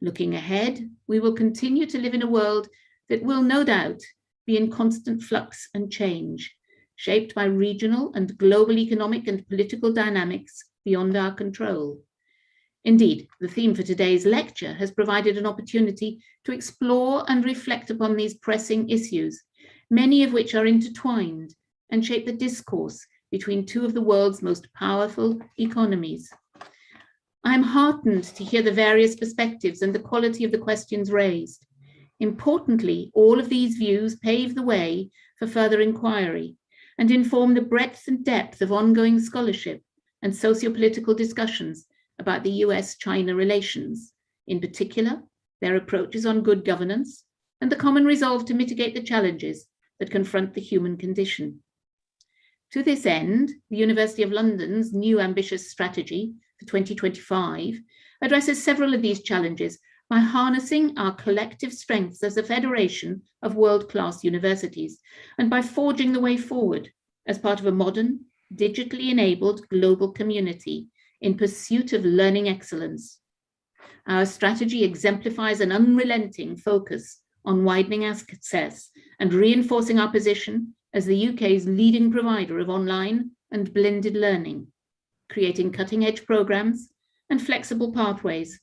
Looking ahead, we will continue to live in a world that will no doubt be in constant flux and change, shaped by regional and global economic and political dynamics beyond our control. Indeed, the theme for today's lecture has provided an opportunity to explore and reflect upon these pressing issues, many of which are intertwined and shape the discourse between two of the world's most powerful economies. I'm heartened to hear the various perspectives and the quality of the questions raised. Importantly, all of these views pave the way for further inquiry and inform the breadth and depth of ongoing scholarship and socio-political discussions about the US-China relations, in particular, their approaches on good governance and the common resolve to mitigate the challenges that confront the human condition. To this end, the University of London's new ambitious strategy for 2025 addresses several of these challenges by harnessing our collective strengths as a federation of world-class universities and by forging the way forward as part of a modern, digitally enabled global community in pursuit of learning excellence. Our strategy exemplifies an unrelenting focus on widening access and reinforcing our position as the UK's leading provider of online and blended learning, creating cutting-edge programs and flexible pathways,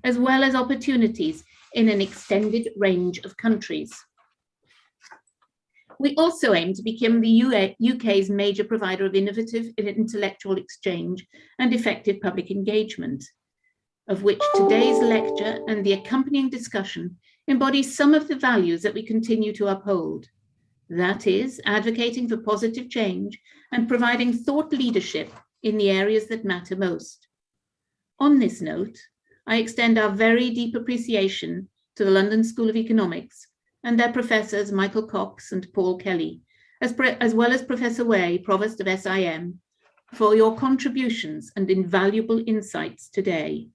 as well as opportunities in an extended range of countries. We also aim to become the UK's major provider of innovative intellectual exchange and effective public engagement, of which today's lecture and the accompanying discussion embody some of the values that we continue to uphold. That is, advocating for positive change and providing thought leadership in the areas that matter most. On this note, I extend our very deep appreciation to the London School of Economics and their professors Michael Cox and Paul Kelly, as well as Professor Way, Provost of SIM, for your contributions and invaluable insights today.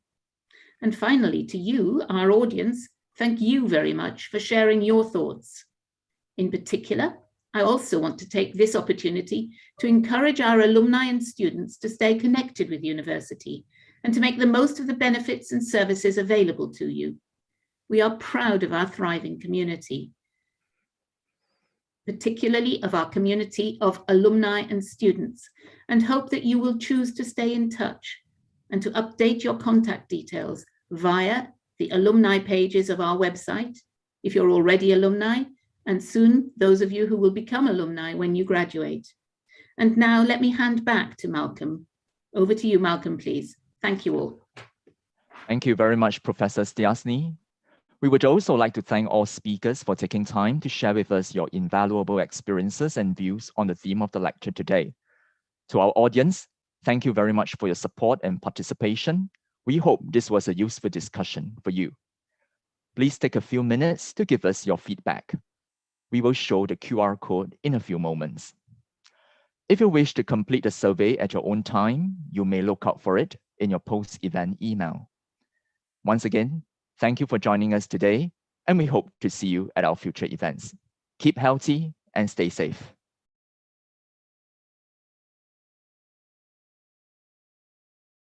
And finally, to you, our audience, thank you very much for sharing your thoughts. In particular, I also want to take this opportunity to encourage our alumni and students to stay connected with university and to make the most of the benefits and services available to you. We are proud of our thriving community, particularly of our community of alumni and students, and hope that you will choose to stay in touch and to update your contact details via the alumni pages of our website, if you're already alumni, and soon those of you who will become alumni when you graduate. And now let me hand back to Malcolm. Over to you, Malcolm, please. Thank you all. Thank you very much, Professor Stiasny. We would also like to thank all speakers for taking time to share with us your invaluable experiences and views on the theme of the lecture today. To our audience, thank you very much for your support and participation. We hope this was a useful discussion for you. Please take a few minutes to give us your feedback. We will show the QR code in a few moments. If you wish to complete the survey at your own time, you may look out for it in your post-event email. Once again, thank you for joining us today, and we hope to see you at our future events. Keep healthy and stay safe.